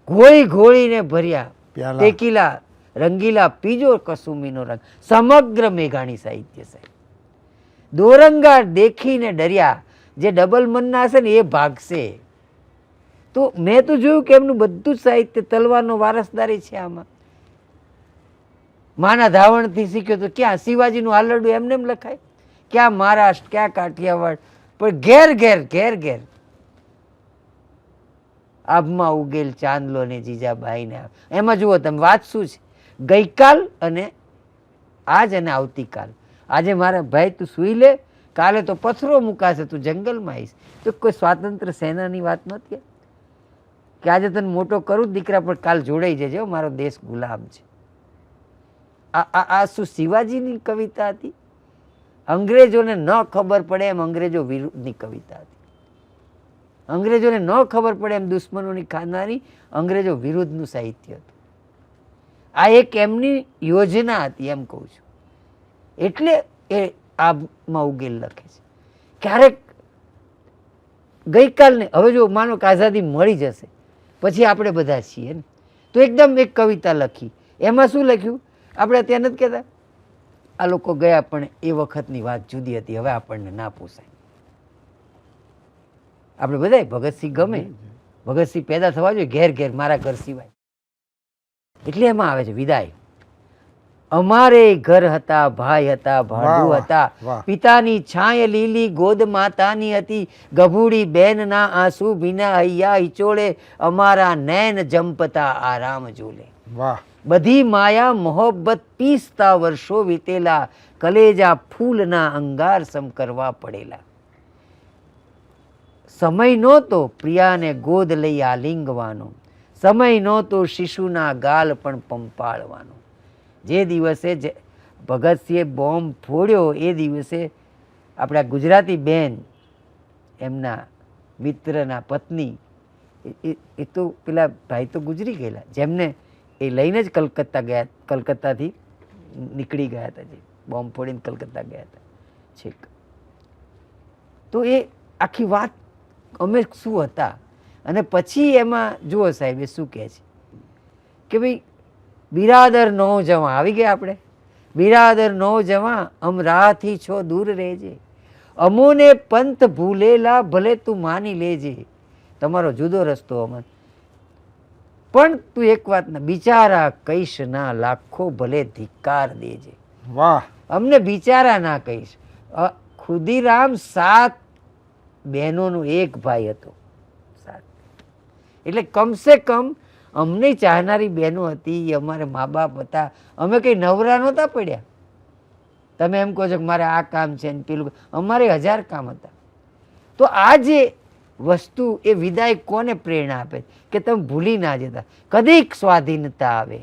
ઘોળી ઘોળીને ભર્યા ટેકીલા રંગીલા પીજો કસુંબીનો રંગ, સમગ્ર મેઘાણી સાહિત્ય સાહેબ. દોરંગા દેખીને ડર્યા, જે ડબલ મનના હશે ને એ ભાગશે. તો મેં તો જોયું કે એમનું બધું જ સાહિત્ય તલવારનો વારસદારી છે આમાં. માના ધાવણથી શીખ્યો તો ક્યાં શિવાજીનું હાલરડું એમને એમ લખાય, ક્યાં મહારાષ્ટ્ર, ક્યાં કાઠિયાવાડ, પણ ઘેર ઘેર ઘેર ઘેર આભમાં ઉગેલ ચાંદલો ને જીજાબાઈને. એમાં જુઓ તમે વાત શું છે, ગઈકાલ અને આજ અને આવતીકાલ. આજે મારા ભાઈ તું સુઈ લે, કાલે તો પથરો મુકાશે, તું જંગલમાં આવીશ. તો કોઈ સ્વાતંત્ર્ય સેનાની વાત નથી કે આજે તને મોટો કરું દીકરા, પણ કાલ જોડાઈ જજે, મારો દેશ ગુલામ છે. આ શું શિવાજીની કવિતા હતી? અંગ્રેજોને ન ખબર પડે એમ અંગ્રેજો વિરુદ્ધની કવિતા હતી. અંગ્રેજોને ન ખબર પડે એમ દુશ્મનોની ખાનારી અંગ્રેજો વિરુદ્ધનું સાહિત્ય હતું. આ એક એમની યોજના હતી એમ કહું છું. એટલે એ આબમાં ઉગેલ લખે છે. ક્યારેક ગઈકાલને, હવે જો માનો કે આઝાદી મળી જશે પછી આપણે બધા છીએ ને, તો એકદમ એક કવિતા લખી. એમાં શું લખ્યું? આપણે ત્યાં નથી કહેતા આ લોકો ગયા પણ એ વખતની વાત જુદી હતી, હવે આપણને ના પોસાય. આપણે બધા ભગતસિંહ ગમે, ભગતસિંહ પેદા થવા જોઈએ ઘેર ઘેર, મારા ઘર સિવાય. એટલે એમાં આવે છે વિદાય. અમારે ઘર હતા, ભાઈ હતા, ભાંડુ હતા, પિતાની છાંય લીલી ગોદ માતાની હતી, ગભૂડી બેનના આંસુ ભીના હૈયા હિચોળે, અમારા નૈન જંપતા આરામ ઝૂલે.
વાહ.
બધી માયા મોહબ્બત પીસતા વર્ષો વીતેલા, કલેજા ફૂલના અંગાર સમ કરવા પડેલા. સમય નહોતો પ્રિયાને ગોદ લઈ આલિંગવાનો, સમય નહોતો શિશુના ગાલ પણ પંપાળવાનો. જે દિવસે ભગતસિંહે બોમ્બ ફોડ્યો એ દિવસે આપણા ગુજરાતી બેન, એમના મિત્રના પત્ની, એ તો પેલા ભાઈ તો ગુજરી ગયેલા, જેમને એ લઈને જ કલકત્તા ગયા, કલકત્તાથી નીકળી ગયા હતા, જે બોમ્બ ફોડીને કલકત્તા ગયા હતા છેક. તો એ આખી વાત અમે શું હતા. અને પછી એમાં જુઓ સાહેબ એ શું કહે છે કે ભાઈ બિરાદર નૌજવાં આવી ગયા આપણે, બિરાદર નૌજવાં અમ રાહથી છો દૂર રહેજે, અમોને પંથ ભૂલેલા ભલે તું માની લેજે, તમારો જુદો રસ્તો અમન, પણ તું એક વાત ના બિચારા કહીશ ના, લાખો ભલે ધિક્કાર દેજે.
વાહ.
અમને બિચારા ના કહીશ. ખુદીરામ 7 બહેનોનો એક ભાઈ હતો. એટલે કમસે કમ અમને ચાહનારી બહેનો હતી, અમારે મા બાપ હતા, અમે કંઈ નવરા નહોતા પડ્યા. તમે એમ કહો છો કે મારે આ કામ છે ને પેલું, અમારે 1000 કામ હતા. તો આ જે વસ્તુ એ વિદાય કોને પ્રેરણા આપે કે તમે ભૂલી ના જતા, કદીક સ્વાધીનતા આવે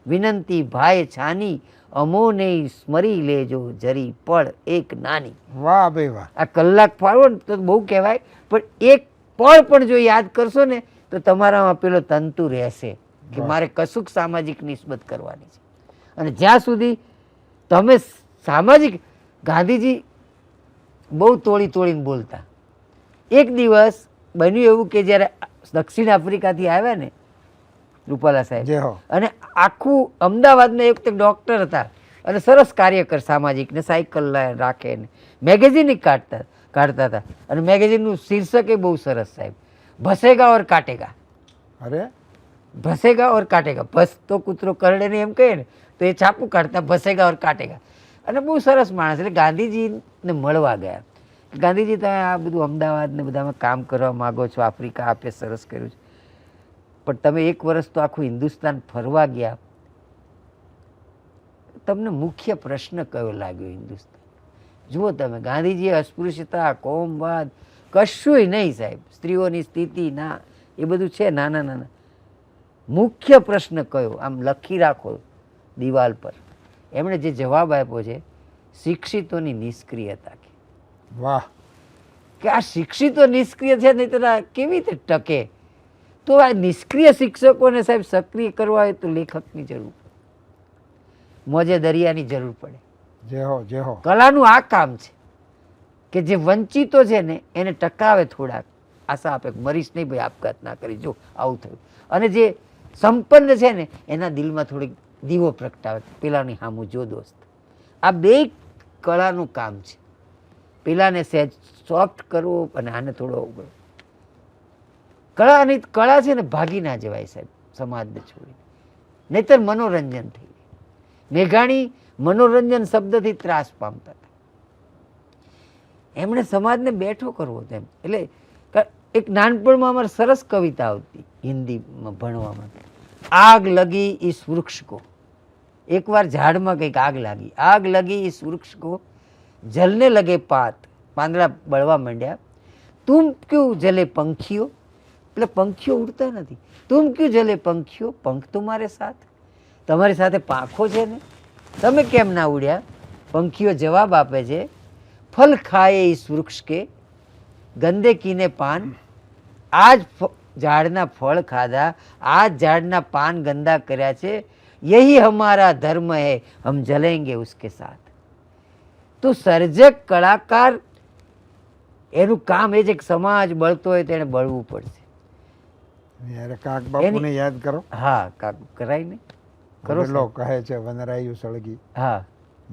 વિનંતી ભાઈ છાની, અમોને સ્મરી લેજો જરી પળ એક નાની.
વાહ ભાઈ વાહ.
આ કલાક ફાળવો ને તો બહુ કહેવાય, પણ એક પળ પણ જો યાદ કરશો ને તો તમારામાં પેલો તંતુ રહેશે કે મારે કશુંક સામાજિક નિસ્બત કરવાની છે. અને જ્યાં સુધી તમે સામાજિક, ગાંધીજી બહુ તોડીને બોલતા. એક દિવસ બન્યું એવું કે જ્યારે દક્ષિણ આફ્રિકાથી આવ્યા ને રૂપાલા સાહેબ,
જે હો.
અને આખું અમદાવાદમાં એક ડૉક્ટર હતા અને સરસ કાર્ય કર સામાજિક ને, સાયકલ રાખે ને મેગેઝિન કાઢતા હતા. અને મેગેઝિનનું શીર્ષક એ બહુ સરસ સાહેબ, ભસેગા ઓર કાટેગા.
અરે
ભસેગા ઓર કાટેગા. ભસ તો કૂતરો કરડે ને એમ કહે ને, તો એ છાપું કાઢતા ભસેગા ઓર કાટેગા. અને બહુ સરસ માણસ. એટલે ગાંધીજીને મળવા ગયા. ગાંધીજી, તમે આ બધું અમદાવાદ ને બધામાં કામ કરવા માગો છો, આફ્રિકા આપે સરસ કર્યું છે, પણ તમે એક વર્ષ તો આખું હિન્દુસ્તાન ફરવા ગયા, તમને મુખ્ય પ્રશ્ન કયો લાગ્યો હિન્દુસ્તાન? જુઓ તમે, ગાંધીજીએ અસ્પૃશ્યતા, કોમવાદ કશુંય નહીં સાહેબ, સ્ત્રીઓની સ્થિતિ ના, એ બધું છે નાના નાના. મુખ્ય પ્રશ્ન કયો આમ લખી રાખો દિવાલ પર. એમણે જે જવાબ આપ્યો છે, શિક્ષિતોની નિષ્ક્રિયતા.
વાહ.
કે આ શિક્ષિતો નિષ્ક્રિય છે, નહીં તો કેવી રીતે ટકે? તો આ નિષ્ક્રિય શિક્ષકોને સાહેબ સક્રિય કરવા હોય તો લેખકની જરૂર પડે, મોજે દરિયાની જરૂર પડે.
જે હો જે હો.
કલાનું આ કામ છે કે જે વંચિતો છે ને એને ટકાવે, થોડાક આશા આપે, મરીશ નહીં ભાઈ, આપઘાત ના કરી, જો આવું થયું. અને જે સંપન્ન છે ને એના દિલમાં થોડીક દીવો પ્રગટાવે, પેલાની સામું જો દોસ્ત. આ બે કળાનું કામ છે. પેલાને સહેજ સોફ્ટ કરવો અને આને થોડો કળાની કળા છે ને ભાગી ના જવાય સાહેબ સમાજને છોડી, નહીતર મનોરંજન થઈ જાય. મેઘાણી મનોરંજન શબ્દથી ત્રાસ પામતા હતા. એમણે સમાજને બેઠો કરવો તેમ. એટલે એક નાનપણમાં અમારે સરસ કવિતા આવતી હિન્દીમાં ભણવામાં, આગ લગી ઇસ વૃક્ષ કો. એકવાર ઝાડમાં કંઈક આગ લાગી, આગ લગી ઇસ વૃક્ષ કો, જલને લગે પાત, પાંદડા બળવા માંડ્યા. તુમ ક્યું જલે પંખીઓ, એટલે પંખીઓ ઉડતા નથી. તુમ ક્યું જલે પંખીઓ, પંખ તુમારે સાથ, તમારી સાથે પાંખો છે ને, તમે કેમ ના ઉડ્યા? પંખીઓ જવાબ આપે છે, ફલ ખાએ ઇસ વૃક્ષ કે, ગંદે કીને પાન. આજ ઝાડના ફળ ખાધા, આજ ઝાડના પાન ગંદા કર્યા છે, યહી હમારા ધર્મ હૈ, હમ જલેંગે ઉસકે સાથ. તો સર્જક કલાકાર એનું કામ એ છે કે સમાજ બળતો હોય તો એને બળવું પડશે.
કાક બાપુને યાદ કરો.
હા, કાક કરાય ને, કરો.
વડલો કહે છે વનરાયું સળગી,
હા,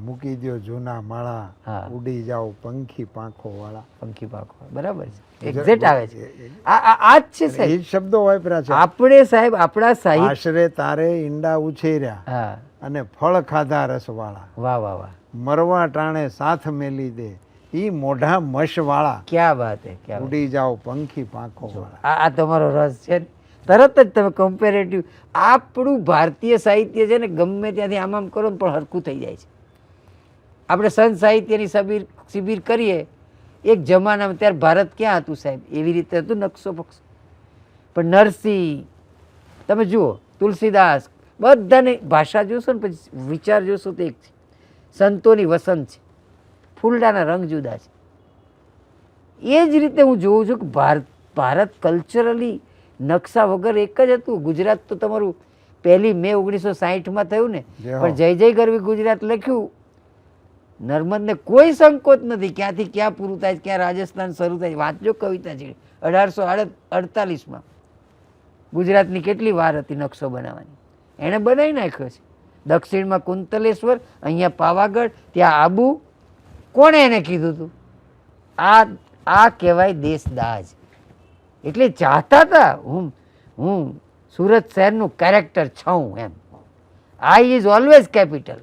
મૂકી દો જૂના માળા,
હા,
ઉડી જાઓ પંખી પાંખો વાળા.
પંખી પાંખો, બરાબર છે, એક્ઝેક્ટ આવે છે. આ જ છે
એ
સાહેબ.
જ શબ્દો વાપર્યા છે.
આપણે સાહેબ આપણા સાહિત્ય,
આશરે તારે ઈંડા ઉછેર્યા
હા,
અને ફળ ખાધા રસવાળા,
વાહ વાહ વાહ,
મરવા ટાણે સાથ મેલી દે ઈ મોઢા મશ વાળા,
ક્યાં વાત હે, ક્યાં વાત.
ઉડી જાઓ પંખી પાંખો વાળા.
આ તમારો રસ છે ને, તરત જ તમે કમ્પેરેટિવ. આપણું ભારતીય સાહિત્ય છે ને, ગમે ત્યાંથી આમ આમ કરો ને પણ હરખું થઈ જાય છે. આપણે સંત સાહિત્યની શિબિર કરીએ એક જમાનામાં, ત્યારે ભારત ક્યાં હતું સાહેબ? એવી રીતે હતું નકશો પક્ષ. પણ નરસિંહ, તમે જુઓ, તુલસીદાસ, બધાની ભાષા જોશો ને પછી વિચાર જોશો તો એક છે. સંતોની વસંત છે, ફૂલડાના રંગ જુદા છે. એ જ રીતે હું જોઉં છું કે ભારત કલ્ચરલી નકશા વગર એક જ હતું. ગુજરાત તો તમારું 1 મે 1960માં થયું ને, પણ જય જય ગરવી ગુજરાત લખ્યું. નર્મદને કોઈ સંકોચ નથી, ક્યાંથી ક્યાં પૂરું થાય, ક્યાં રાજસ્થાન શરૂ થાય. વાંચજો કવિતા છે 1848માં. ગુજરાતની કેટલી વાર હતી નકશો બનાવવાની, એણે બનાવી નાખ્યો છે. દક્ષિણમાં કુંતલેશ્વર, અહીંયા પાવાગઢ, ત્યાં આબુ. કોણે એને કીધું હતું? આ કહેવાય દેશદાજ. એટલે ચાહતા હતા હું સુરત શહેરનું કેરેક્ટર છું એમ. I is always capital.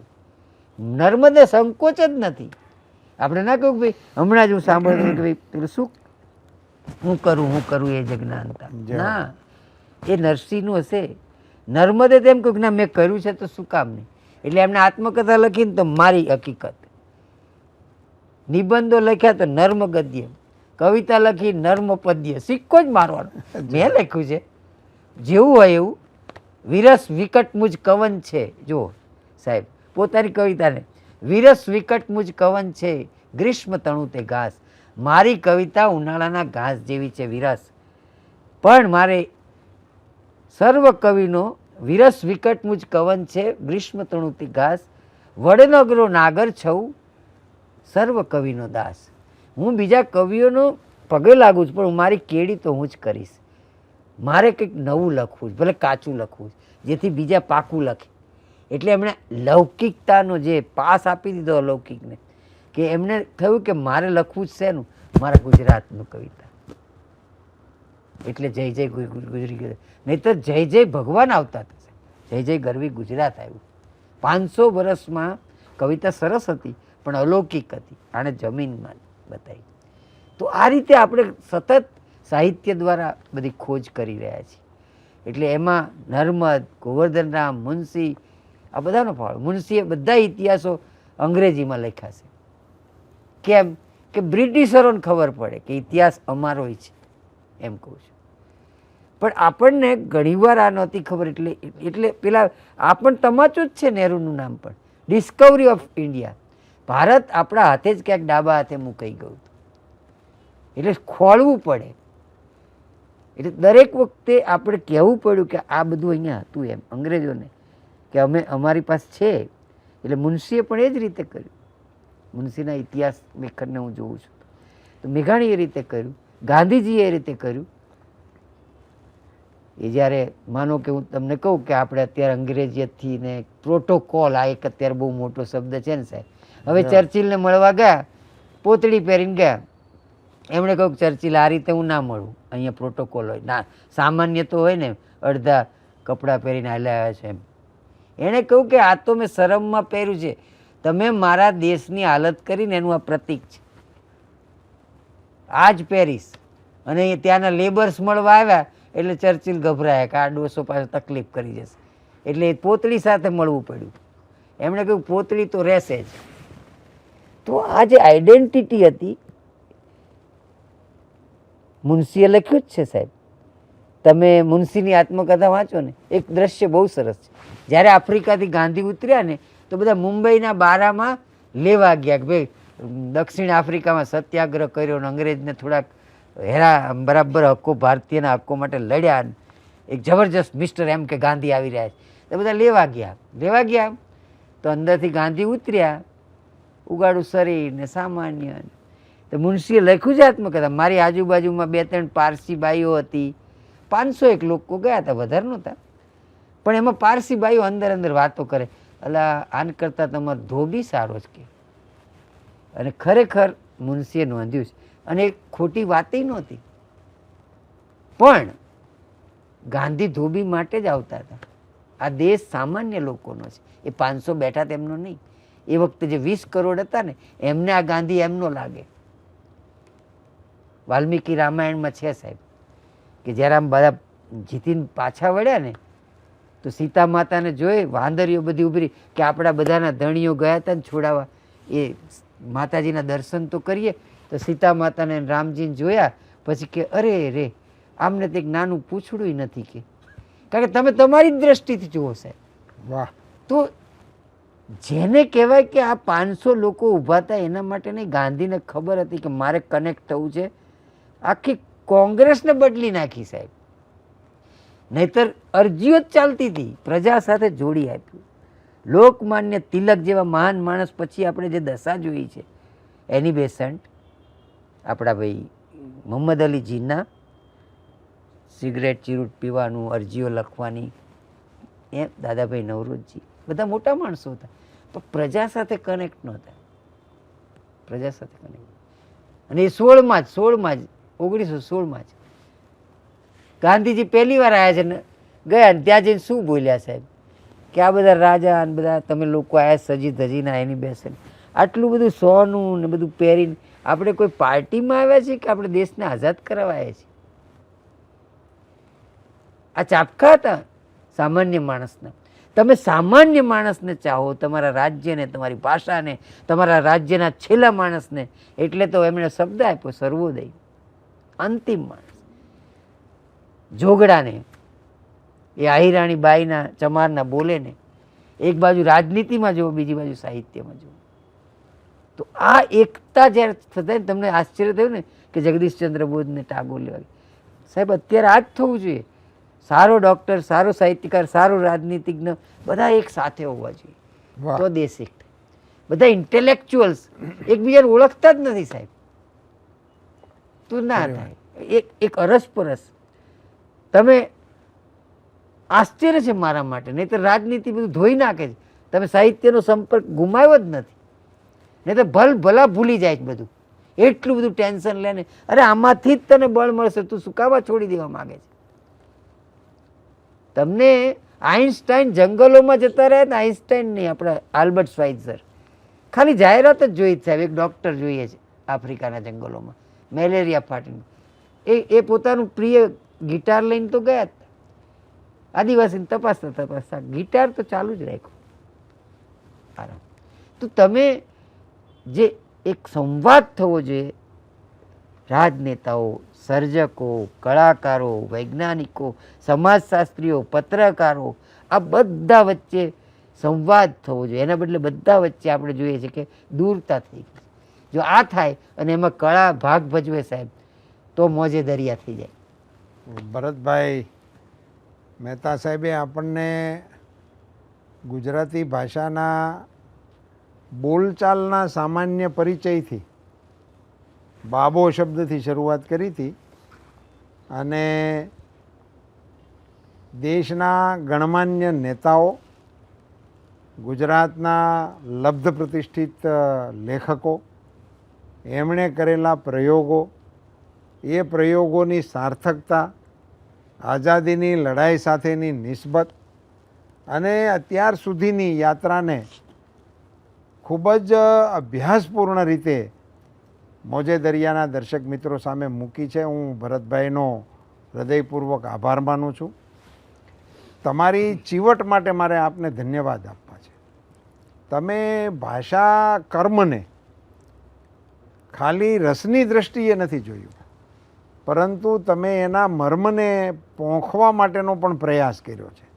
નર્મદે સંકોચ જ નથી. આપણે ના કહ્યું ભાઈ, હમણાં જ હું સાંભળ્યું કે ભાઈ પેલું શું હું કરું એ જજ્ઞાનતા. ના, એ નરસિંહનું હશે. નર્મદે તેમ કહ્યું ના મેં કર્યું છે તો શું કામ નહીં. એટલે એમને આત્મકથા લખીને તો મારી હકીકત, નિબંધો લખ્યા તો નર્મ ગદ્ય, કવિતા લખી નર્મ પદ્ય, સિક્કો જ મારવાનો. મેં લખ્યું છે, જેવું હોય એવું. વિરસ વિકટ મુજ કવન છે. જો સાહેબ પોતાની કવિતાને, વિરસ વિકટ મુજ કવન છે, ગ્રીષ્મ તણુ તે ઘાસ. મારી કવિતા ઉનાળાના ઘાસ જેવી છે વિરસ, પણ મારે સર્વ કવિનો વિરસ વિકટ મુજ કવન છે, ગ્રીષ્મ તણુ તે ઘાસ. વડનગરો નાગર છઉ, સર્વ કવિનો દાસ. હું બીજા કવિઓનો પગે લાગુ છું, પણ મારી કેડી તો હું જ કરીશ. મારે કંઈક નવું લખવું છે, ભલે કાચું લખવું છે, જેથી બીજા પાકું લખે. એટલે એમણે લૌકિકતાનો જે પાસ આપી દીધો અલૌકિકને, કે એમને થયું કે મારે લખવું જ છે શેનું, મારા ગુજરાતનું કવિતા. એટલે જય જય ગુજરી ગયો, નહીં તો જય જય ભગવાન આવતા હતા. જય જય ગરવી ગુજરાત આવ્યું. 500 વર્ષમાં કવિતા સરસ હતી, પણ અલૌકિક હતી. આણે જમીનમાં બતાવી. તો આ રીતે આપણે સતત સાહિત્ય દ્વારા બધી ખોજ કરી રહ્યા છીએ. એટલે એમાં નર્મદ, ગોવર્ધનરામ, મુનશી, આ બધાનો ફાળો. મુનશીએ બધા ઇતિહાસો અંગ્રેજીમાં લખ્યા છે. કેમ કે બ્રિટિશરોને ખબર પડે કે ઇતિહાસ અમારો છે, એમ કહું છું. પણ આપણને ઘણીવાર આ નહોતી ખબર. એટલે પેલા આ પણ તમાચું જ છે નહેરુનું નામ પણ, ડિસ્કવરી ઓફ ઇન્ડિયા. ભારત આપણા હાથે જ ક્યાંક ડાબા હાથે મુકાઈ ગયું. એટલે ખોળવું પડે. એટલે દરેક વખતે આપણે કહેવું પડ્યું કે આ બધું અહીંયા હતું એમ અંગ્રેજોને, કે અમે અમારી પાસે છે. એટલે મુનશીએ પણ એ જ રીતે કર્યું. મુનશીના ઇતિહાસ લેખનને હું જોઉં છું તો મેઘાણીએ એ રીતે કર્યું, ગાંધીજીએ એ રીતે કર્યું. એ જ્યારે માનો કે હું તમને કહું કે આપણે અત્યારે અંગ્રેજીથી ને પ્રોટોકોલ, આ એક અત્યારે બહુ મોટો શબ્દ છે ને સાહેબ. હવે ચર્ચિલને મળવા ગયા, પોતળી પહેરીને ગયા. એમણે કહ્યું ચર્ચિલ આ રીતે હું ના મળું, અહીંયા પ્રોટોકોલ હોય ના, સામાન્ય તો હોય ને, અડધા કપડાં પહેરીને હાલ્યા આવ્યા છે એમ. એણે કહ્યું કે આ તો મેં શરમમાં પહેર્યું છે, તમે મારા દેશની હાલત કરીને એનું આ પ્રતીક છે, આ જ પહેરીશ. અને ત્યાંના લેબર્સ મળવા આવ્યા એટલે ચર્ચિલ ગભરાયા કે આ ડોસો પાસે તકલીફ કરી જશે, એટલે પોતળી સાથે મળવું પડ્યું. એમણે કહ્યું પોતળી તો રહેશે જ. તો આ જે આઈડેન્ટિટી હતી, મુનશીએ લખ્યું જ છે સાહેબ. તમે મુનશીની આત્મકથા વાંચો ને, એક દ્રશ્ય બહુ સરસ છે. જ્યારે આફ્રિકાથી ગાંધી ઉતર્યા ને તો બધા મુંબઈના બારામાં લેવા ગયા કે ભાઈ દક્ષિણ આફ્રિકામાં સત્યાગ્રહ કર્યો ને અંગ્રેજને થોડાક બરાબર હક્કો, ભારતીયના હક્કો માટે લડ્યા. એક જબરજસ્ત મિસ્ટર એમ કે ગાંધી આવી રહ્યા છે, તો બધા લેવા ગયા. તો અંદરથી ગાંધી ઉતર્યા, ઉગાડું શરીર ને સામાન્ય. તો મુનશીએ લખ્યું છે આત્મકથા, મારી આજુબાજુમાં 2-3 પારસી બાઈઓ હતી, 501 લોકો ગયા હતા, વધારે નહોતા. પણ એમાં પારસી બાઈઓ અંદર વાતો કરે, અલા આન કરતાં તમારો ધોબી સારો જ કે. અને ખરેખર મુનશીએ નોંધ્યું છે, અને એ ખોટી વાતે નહોતી. પણ ગાંધી ધોબી માટે જ આવતા હતા. આ દેશ સામાન્ય લોકોનો છે, એ 500 બેઠા તેમનો નહીં. એ વખતે જે 20 કરોડ હતા ને, એમને આ ગાંધી એમનો લાગે. વાલ્મીકી રામાયણમાં છે સાહેબ, કે જ્યારે આમ બધા જીતીને પાછા વળ્યા ને તો સીતા માતાને જોઈ વાંદરીઓ બધી ઉભરી કે આપણા બધાના ધણીઓ ગયા હતા ને છોડાવવા, એ માતાજીના દર્શન તો કરીએ. તો સીતા માતાને રામજીને જોયા પછી કે અરે રે, આમને તો એક નાનું પૂછડું નથી કે, કારણ કે તમે તમારી જ દ્રષ્ટિથી જુઓ સાહેબ.
વાહ.
તો જેને કહેવાય કે આ 500 લોકો ઊભા હતા એના માટે નહીં, ગાંધીને ખબર હતી કે મારે કનેક્ટ થવું છે. આખી કોંગ્રેસને બદલી નાખી સાહેબ. નહીતર અરજીઓ જ ચાલતી હતી, પ્રજા સાથે જોડી આપ્યું. લોકમાન્ય તિલક જેવા મહાન માણસ પછી આપણે જે દશા જોઈ છે, એની બેસન્ટ આપણા ભાઈ મોહમ્મદ અલી જીન્ના, સિગરેટ ચીરૂટ પીવાનું, અરજીઓ લખવાની, એ દાદાભાઈ નવરોજજી, બધા મોટા માણસો હતા, પણ પ્રજા સાથે કનેક્ટ નહોતા. પ્રજા સાથે કનેક્ટ. અને એ 16માં જ 1916માં જ ગાંધીજી પહેલી વાર આવ્યા છે ને ગયા ને ત્યાં જઈને શું બોલ્યા સાહેબ, કે આ બધા રાજા અને બધા તમે લોકો આવ્યા સજી ધજીના એની બેસે, આટલું બધું સોનું ને બધું પહેરીને આપણે કોઈ પાર્ટીમાં આવ્યા છીએ કે આપણે દેશને આઝાદ કરાવવા આવ્યા છીએ? આ ચાપખા હતા સામાન્ય માણસના. તમે સામાન્ય માણસને ચાહો, તમારા રાજ્યને, તમારી ભાષાને, તમારા રાજ્યના છેલ્લા માણસને, એટલે તો એમણે શબ્દ આપ્યો સર્વોદય, અંતિમ માણસ. જોગડાને એ આહિરાણી બાઈના ચમારના બોલે ને, એક બાજુ રાજનીતિમાં જુઓ, બીજી બાજુ સાહિત્યમાં જુઓ. તો આ એકતા જ્યારે થતા ને તમને આશ્ચર્ય થયું ને કે જગદીશચંદ્ર બોઝ ને ટાગોર લેવા, સાહેબ અત્યારે આ જ થવું જોઈએ. સારો ડૉક્ટર, સારો સાહિત્યકાર, સારો રાજનીતિજ્ઞ બધા એક સાથે હોવા જોઈએ,
વાહ.
તો દેશ એક થાય. બધા ઇન્ટેલેક્ચ્યુઅલ્સ એકબીજાને ઓળખતા જ નથી સાહેબ, તો ના થાય. એક અરસપરસ તમે આશ્ચર્ય છે મારા માટે, નહીં તો રાજનીતિ બધું ધોઈ નાખે છે. તમે સાહિત્યનો સંપર્ક ગુમાવ્યો જ નથી, નહીં તો ભલા ભૂલી જાય છે બધું. એટલું બધું ટેન્શન લે ને, અરે આમાંથી જ તને બળ મળશે, તું શું કામ છોડી દેવા માંગે છે? તમને આઇન્સ્ટાઈન જંગલોમાં જતા રહ્યા ને, આઇન્સ્ટાઈન નહીં, આપણા આલ્બર્ટ સ્વાઇત્ઝર ખાલી જાહેરાત જ જોઈ સાહેબ, એક ડૉક્ટર જોઈએ છે આફ્રિકાના જંગલોમાં, મેલેરિયા ફાટીને. એ પોતાનું પ્રિય ગિટાર લઈને તો ગયા જ, આદિવાસીને તપાસતા તપાસતા ગિટાર તો ચાલુ જ રાખ્યો આરામ. તો તમે જે એક સંવાદ થવો જોઈએ, રાજનેતાઓ, સર્જકો, કલાકારો, વૈજ્ઞાનિકો, સમાજશાસ્ત્રીઓ, પત્રકારો, આ બધા વચ્ચે સંવાદ થવો જોઈએ. એના બદલે બધા વચ્ચે આપણે જોઈએ છે કે દૂરતા થઈ ગઈ. જો આ થાય અને એમાં કળા ભાગ ભજવે સાહેબ, તો મોજે દરિયા થઈ જાય.
ભરતભાઈ મહેતા સાહેબે આપણને ગુજરાતી ભાષાના બોલચાલના સામાન્ય પરિચયથી બાબો શબ્દથી શરૂઆત કરી હતી અને દેશના ગણમાન્ય નેતાઓ, ગુજરાતના લબ્ધ પ્રતિષ્ઠિત લેખકો, એમણે કરેલા પ્રયોગો, એ પ્રયોગોની સાર્થકતા, આઝાદીની લડાઈ સાથેની નિસ્બત અને અત્યાર સુધીની યાત્રાને ખૂબ જ અભ્યાસપૂર્ણ રીતે મોજે દરિયાના દર્શક મિત્રો સામે મૂકી છે. હું ભરતભાઈનો હૃદયપૂર્વક આભાર માનું છું. તમારી ચીવટ માટે મારે આપને ધન્યવાદ આપવા છે. તમે ભાષા કર્મને ખાલી રસની દૃષ્ટિએ નથી જોયું, પરંતુ તમે એના મર્મને પોંખવા માટેનો પણ પ્રયાસ કર્યો છે.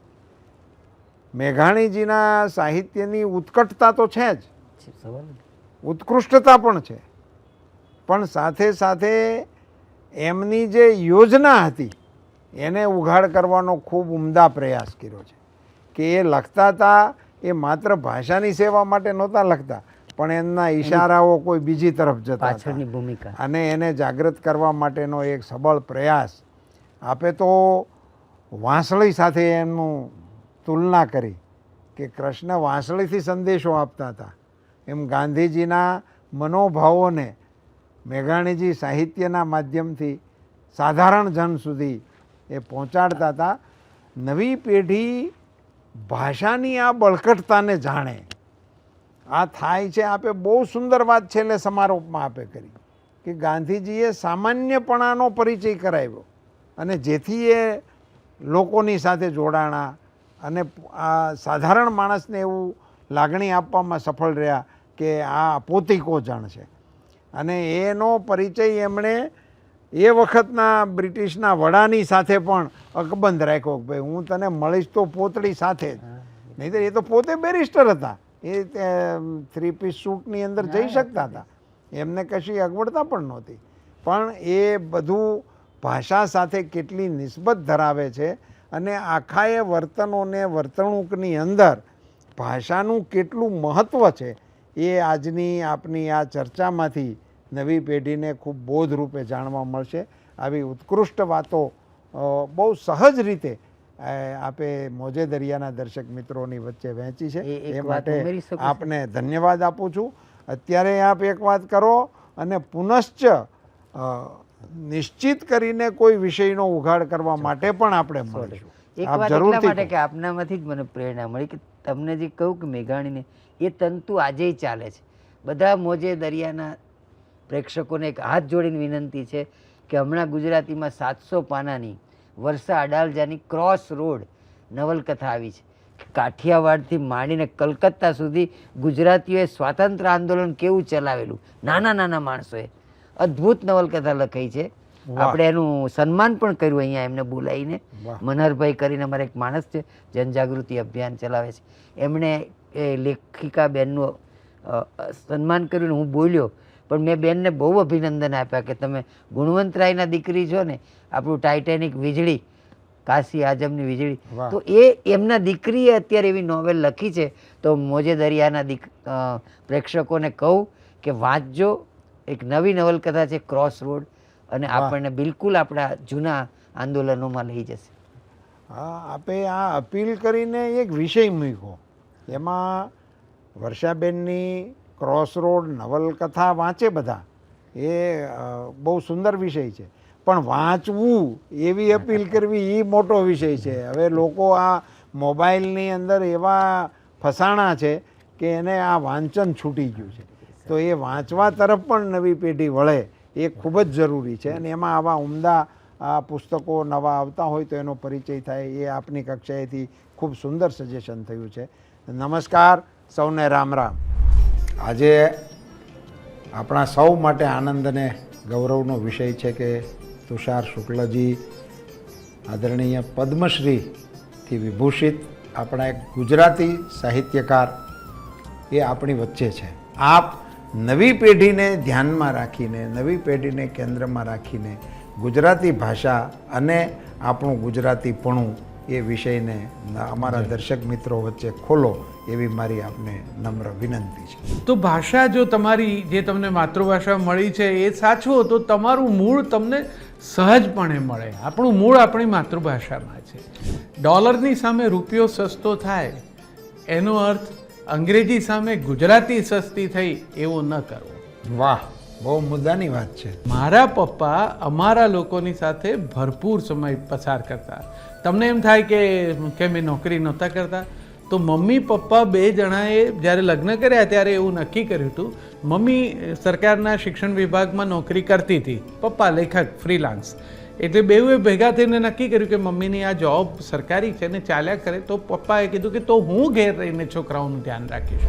મેઘાણીજીના સાહિત્યની ઉત્કટતા તો છે જ, ઉત્કૃષ્ટતા પણ છે, પણ સાથે સાથે એમની જે યોજના હતી એને ઉઘાડ કરવાનો ખૂબ ઉમદા પ્રયાસ કર્યો છે. કે એ લખતા હતા એ માત્ર ભાષાની સેવા માટે નહોતા લખતા, પણ એમના ઈશારાઓ કોઈ બીજી તરફ જતા
પાછળની ભૂમિકા
અને એને જાગૃત કરવા માટેનો એક સબળ પ્રયાસ. આપે તો વાંસળી સાથે એમનું તુલના કરી કે કૃષ્ણ વાંસળીથી સંદેશો આપતા હતા, એમ ગાંધીજીના મનોભાવોને મેઘાણીજી સાહિત્યના માધ્યમથી સાધારણ જન સુધી એ પહોંચાડતા હતા. નવી પેઢી ભાષાની આ બળકટતાને જાણે. આ થાય છે. આપે બહુ સુંદર વાત છેલ્લે સમારોપમાં આપે કરી કે ગાંધીજીએ સામાન્યપણાનો પરિચય કરાવ્યો અને જેથી એ લોકોની સાથે જોડાણા અને આ સાધારણ માણસને એવું લાગણી આપવામાં સફળ રહ્યા કે આ પોતીકો જણ છે. અને એનો પરિચય એમણે એ વખતના બ્રિટિશના વડાની સાથે પણ અકબંધ રાખ્યો કે ભાઈ હું તને મળીશ તો પોતળી સાથે જ, નહીં તો એ તો પોતે બેરિસ્ટર હતા, એ 3 પીસ સૂટની અંદર જઈ શકતા હતા, એમને કશી અગવડતા પણ નહોતી. પણ એ બધું ભાષા સાથે કેટલી નિસ્બત ધરાવે છે અને આખા એ વર્તનોને વર્તણૂકની અંદર ભાષાનું કેટલું મહત્ત્વ છે એ આજની આપની આ ચર્ચામાંથી નવી પેઢીને ખૂબ બોધરૂપે જાણવા મળશે. આવી ઉત્કૃષ્ટ વાતો બહુ સહજ રીતે આપે મોજે દરિયાના દર્શક મિત્રોની વચ્ચે વહેંચી છે, એ માટે આપને ધન્યવાદ આપું છું. અત્યારે આપ એક વાત કરો અને પુનશ્ચ નિશ્ચિત કરીને કોઈ વિષયનો ઉઘાડ કરવા માટે પણ આપણે મળીશું.
એક વાત એટલા માટે કે આપનામાંથી જ મને પ્રેરણા મળી કે તમને જે કહ્યું કે મેઘાણીને એ તંતુ આજે ચાલે છે. બધા મોજે દરિયાના પ્રેક્ષકોને એક હાથ જોડીને વિનંતી છે કે હમણાં ગુજરાતીમાં 700 પાનાની વર્ષા અડાલજાની ક્રોસ રોડ નવલકથા આવી છે. કાઠિયાવાડથી માંડીને કલકત્તા સુધી ગુજરાતીઓએ સ્વાતંત્ર્ય આંદોલન કેવું ચલાવેલું, નાના નાના માણસોએ અદ્ભુત નવલકથા લખાઈ છે. આપણે એનું સન્માન પણ કર્યું અહીંયા એમને બોલાવીને.
વાહ.
મનહરભાઈ કરીને અમારા એક માણસ છે, જનજાગૃતિ અભિયાન ચલાવે છે, એમણે એ લેખિકા બેનનું સન્માન કર્યું ને હું બોલ્યો, પણ મેં બેનને બહુ અભિનંદન આપ્યા કે તમે ગુણવંતરાયના દીકરી છો ને, આપણું ટાઇટેનિક વીજળી, કાશી આઝમની વીજળી,
વાહ.
તો એ એમના દીકરીએ અત્યારે એવી નોવેલ લખી છે. તો મોજે દરિયાના પ્રેક્ષકોને કહું કે વાંચજો, એક નવી નવલકથા છે ક્રોસ રોડ, અને
વાહ.
આપણને બિલકુલ આપણા જૂના આંદોલનોમાં લઈ જશે.
હા, આપે આ અપીલ કરીને એક વિષય મૂક્યો, એમાં વર્ષાબેનની ક્રોસ રોડ નવલકથા વાંચે બધા, એ બહુ સુંદર વિષય છે, પણ વાંચવું એવી અપીલ કરવી એ મોટો વિષય છે. હવે લોકો આ મોબાઈલની અંદર એવા ફસાણા છે કે એને આ વાંચન છૂટી ગયું છે, તો એ વાંચવા તરફ પણ નવી પેઢી વળે એ ખૂબ જ જરૂરી છે. અને એમાં આવા ઉમદા આ પુસ્તકો નવા આવતા હોય તો એનો પરિચય થાય, એ આપની કક્ષાએથી ખૂબ સુંદર સજેશન થયું છે. નમસ્કાર, સૌને રામ રામ. આજે આપણા સૌ માટે આનંદ અને ગૌરવનો વિષય છે કે તુષાર શુક્લજી, આદરણીય પદ્મશ્રીથી વિભૂષિત આપણા એક ગુજરાતી સાહિત્યકાર, એ આપણી વચ્ચે છે. આપ નવી પેઢીને ધ્યાનમાં રાખીને, નવી પેઢીને કેન્દ્રમાં રાખીને ગુજરાતી ભાષા અને આપણું ગુજરાતીપણું એ વિષયને અમારા દર્શક મિત્રો વચ્ચે ખોલો એવી મારી આપને નમ્ર વિનંતી છે.
તો ભાષા જો તમારી જે તમને માતૃભાષા મળી છે એ સાચવો તો તમારું મૂળ તમને સહજપણે મળે. આપણું મૂળ આપણી માતૃભાષામાં છે. ડોલરની સામે રૂપિયો સસ્તો થાય એનો અર્થ અંગ્રેજી સામે ગુજરાતી સસ્તી થઈ એવો ન કરવો.
વાહ, બહુ મુદ્દાની વાત છે.
મારા પપ્પા અમારા લોકોની સાથે ભરપૂર સમય પસાર કરતા. તમને એમ થાય કે મેં નોકરી નહોતા કરતા, તો મમ્મી પપ્પા બે જણાએ જ્યારે લગ્ન કર્યા ત્યારે એવું નક્કી કર્યું હતું. મમ્મી સરકારના શિક્ષણ વિભાગમાં નોકરી કરતી હતી, પપ્પા લેખક ફ્રીલાન્સ, એટલે બેઉએ ભેગા થઈને નક્કી કર્યું કે મમ્મીની આ જોબ સરકારી છે ને ચાલ્યા કરે, તો પપ્પાએ કીધું કે તો હું ઘેર રહીને છોકરાઓનું ધ્યાન રાખીશ.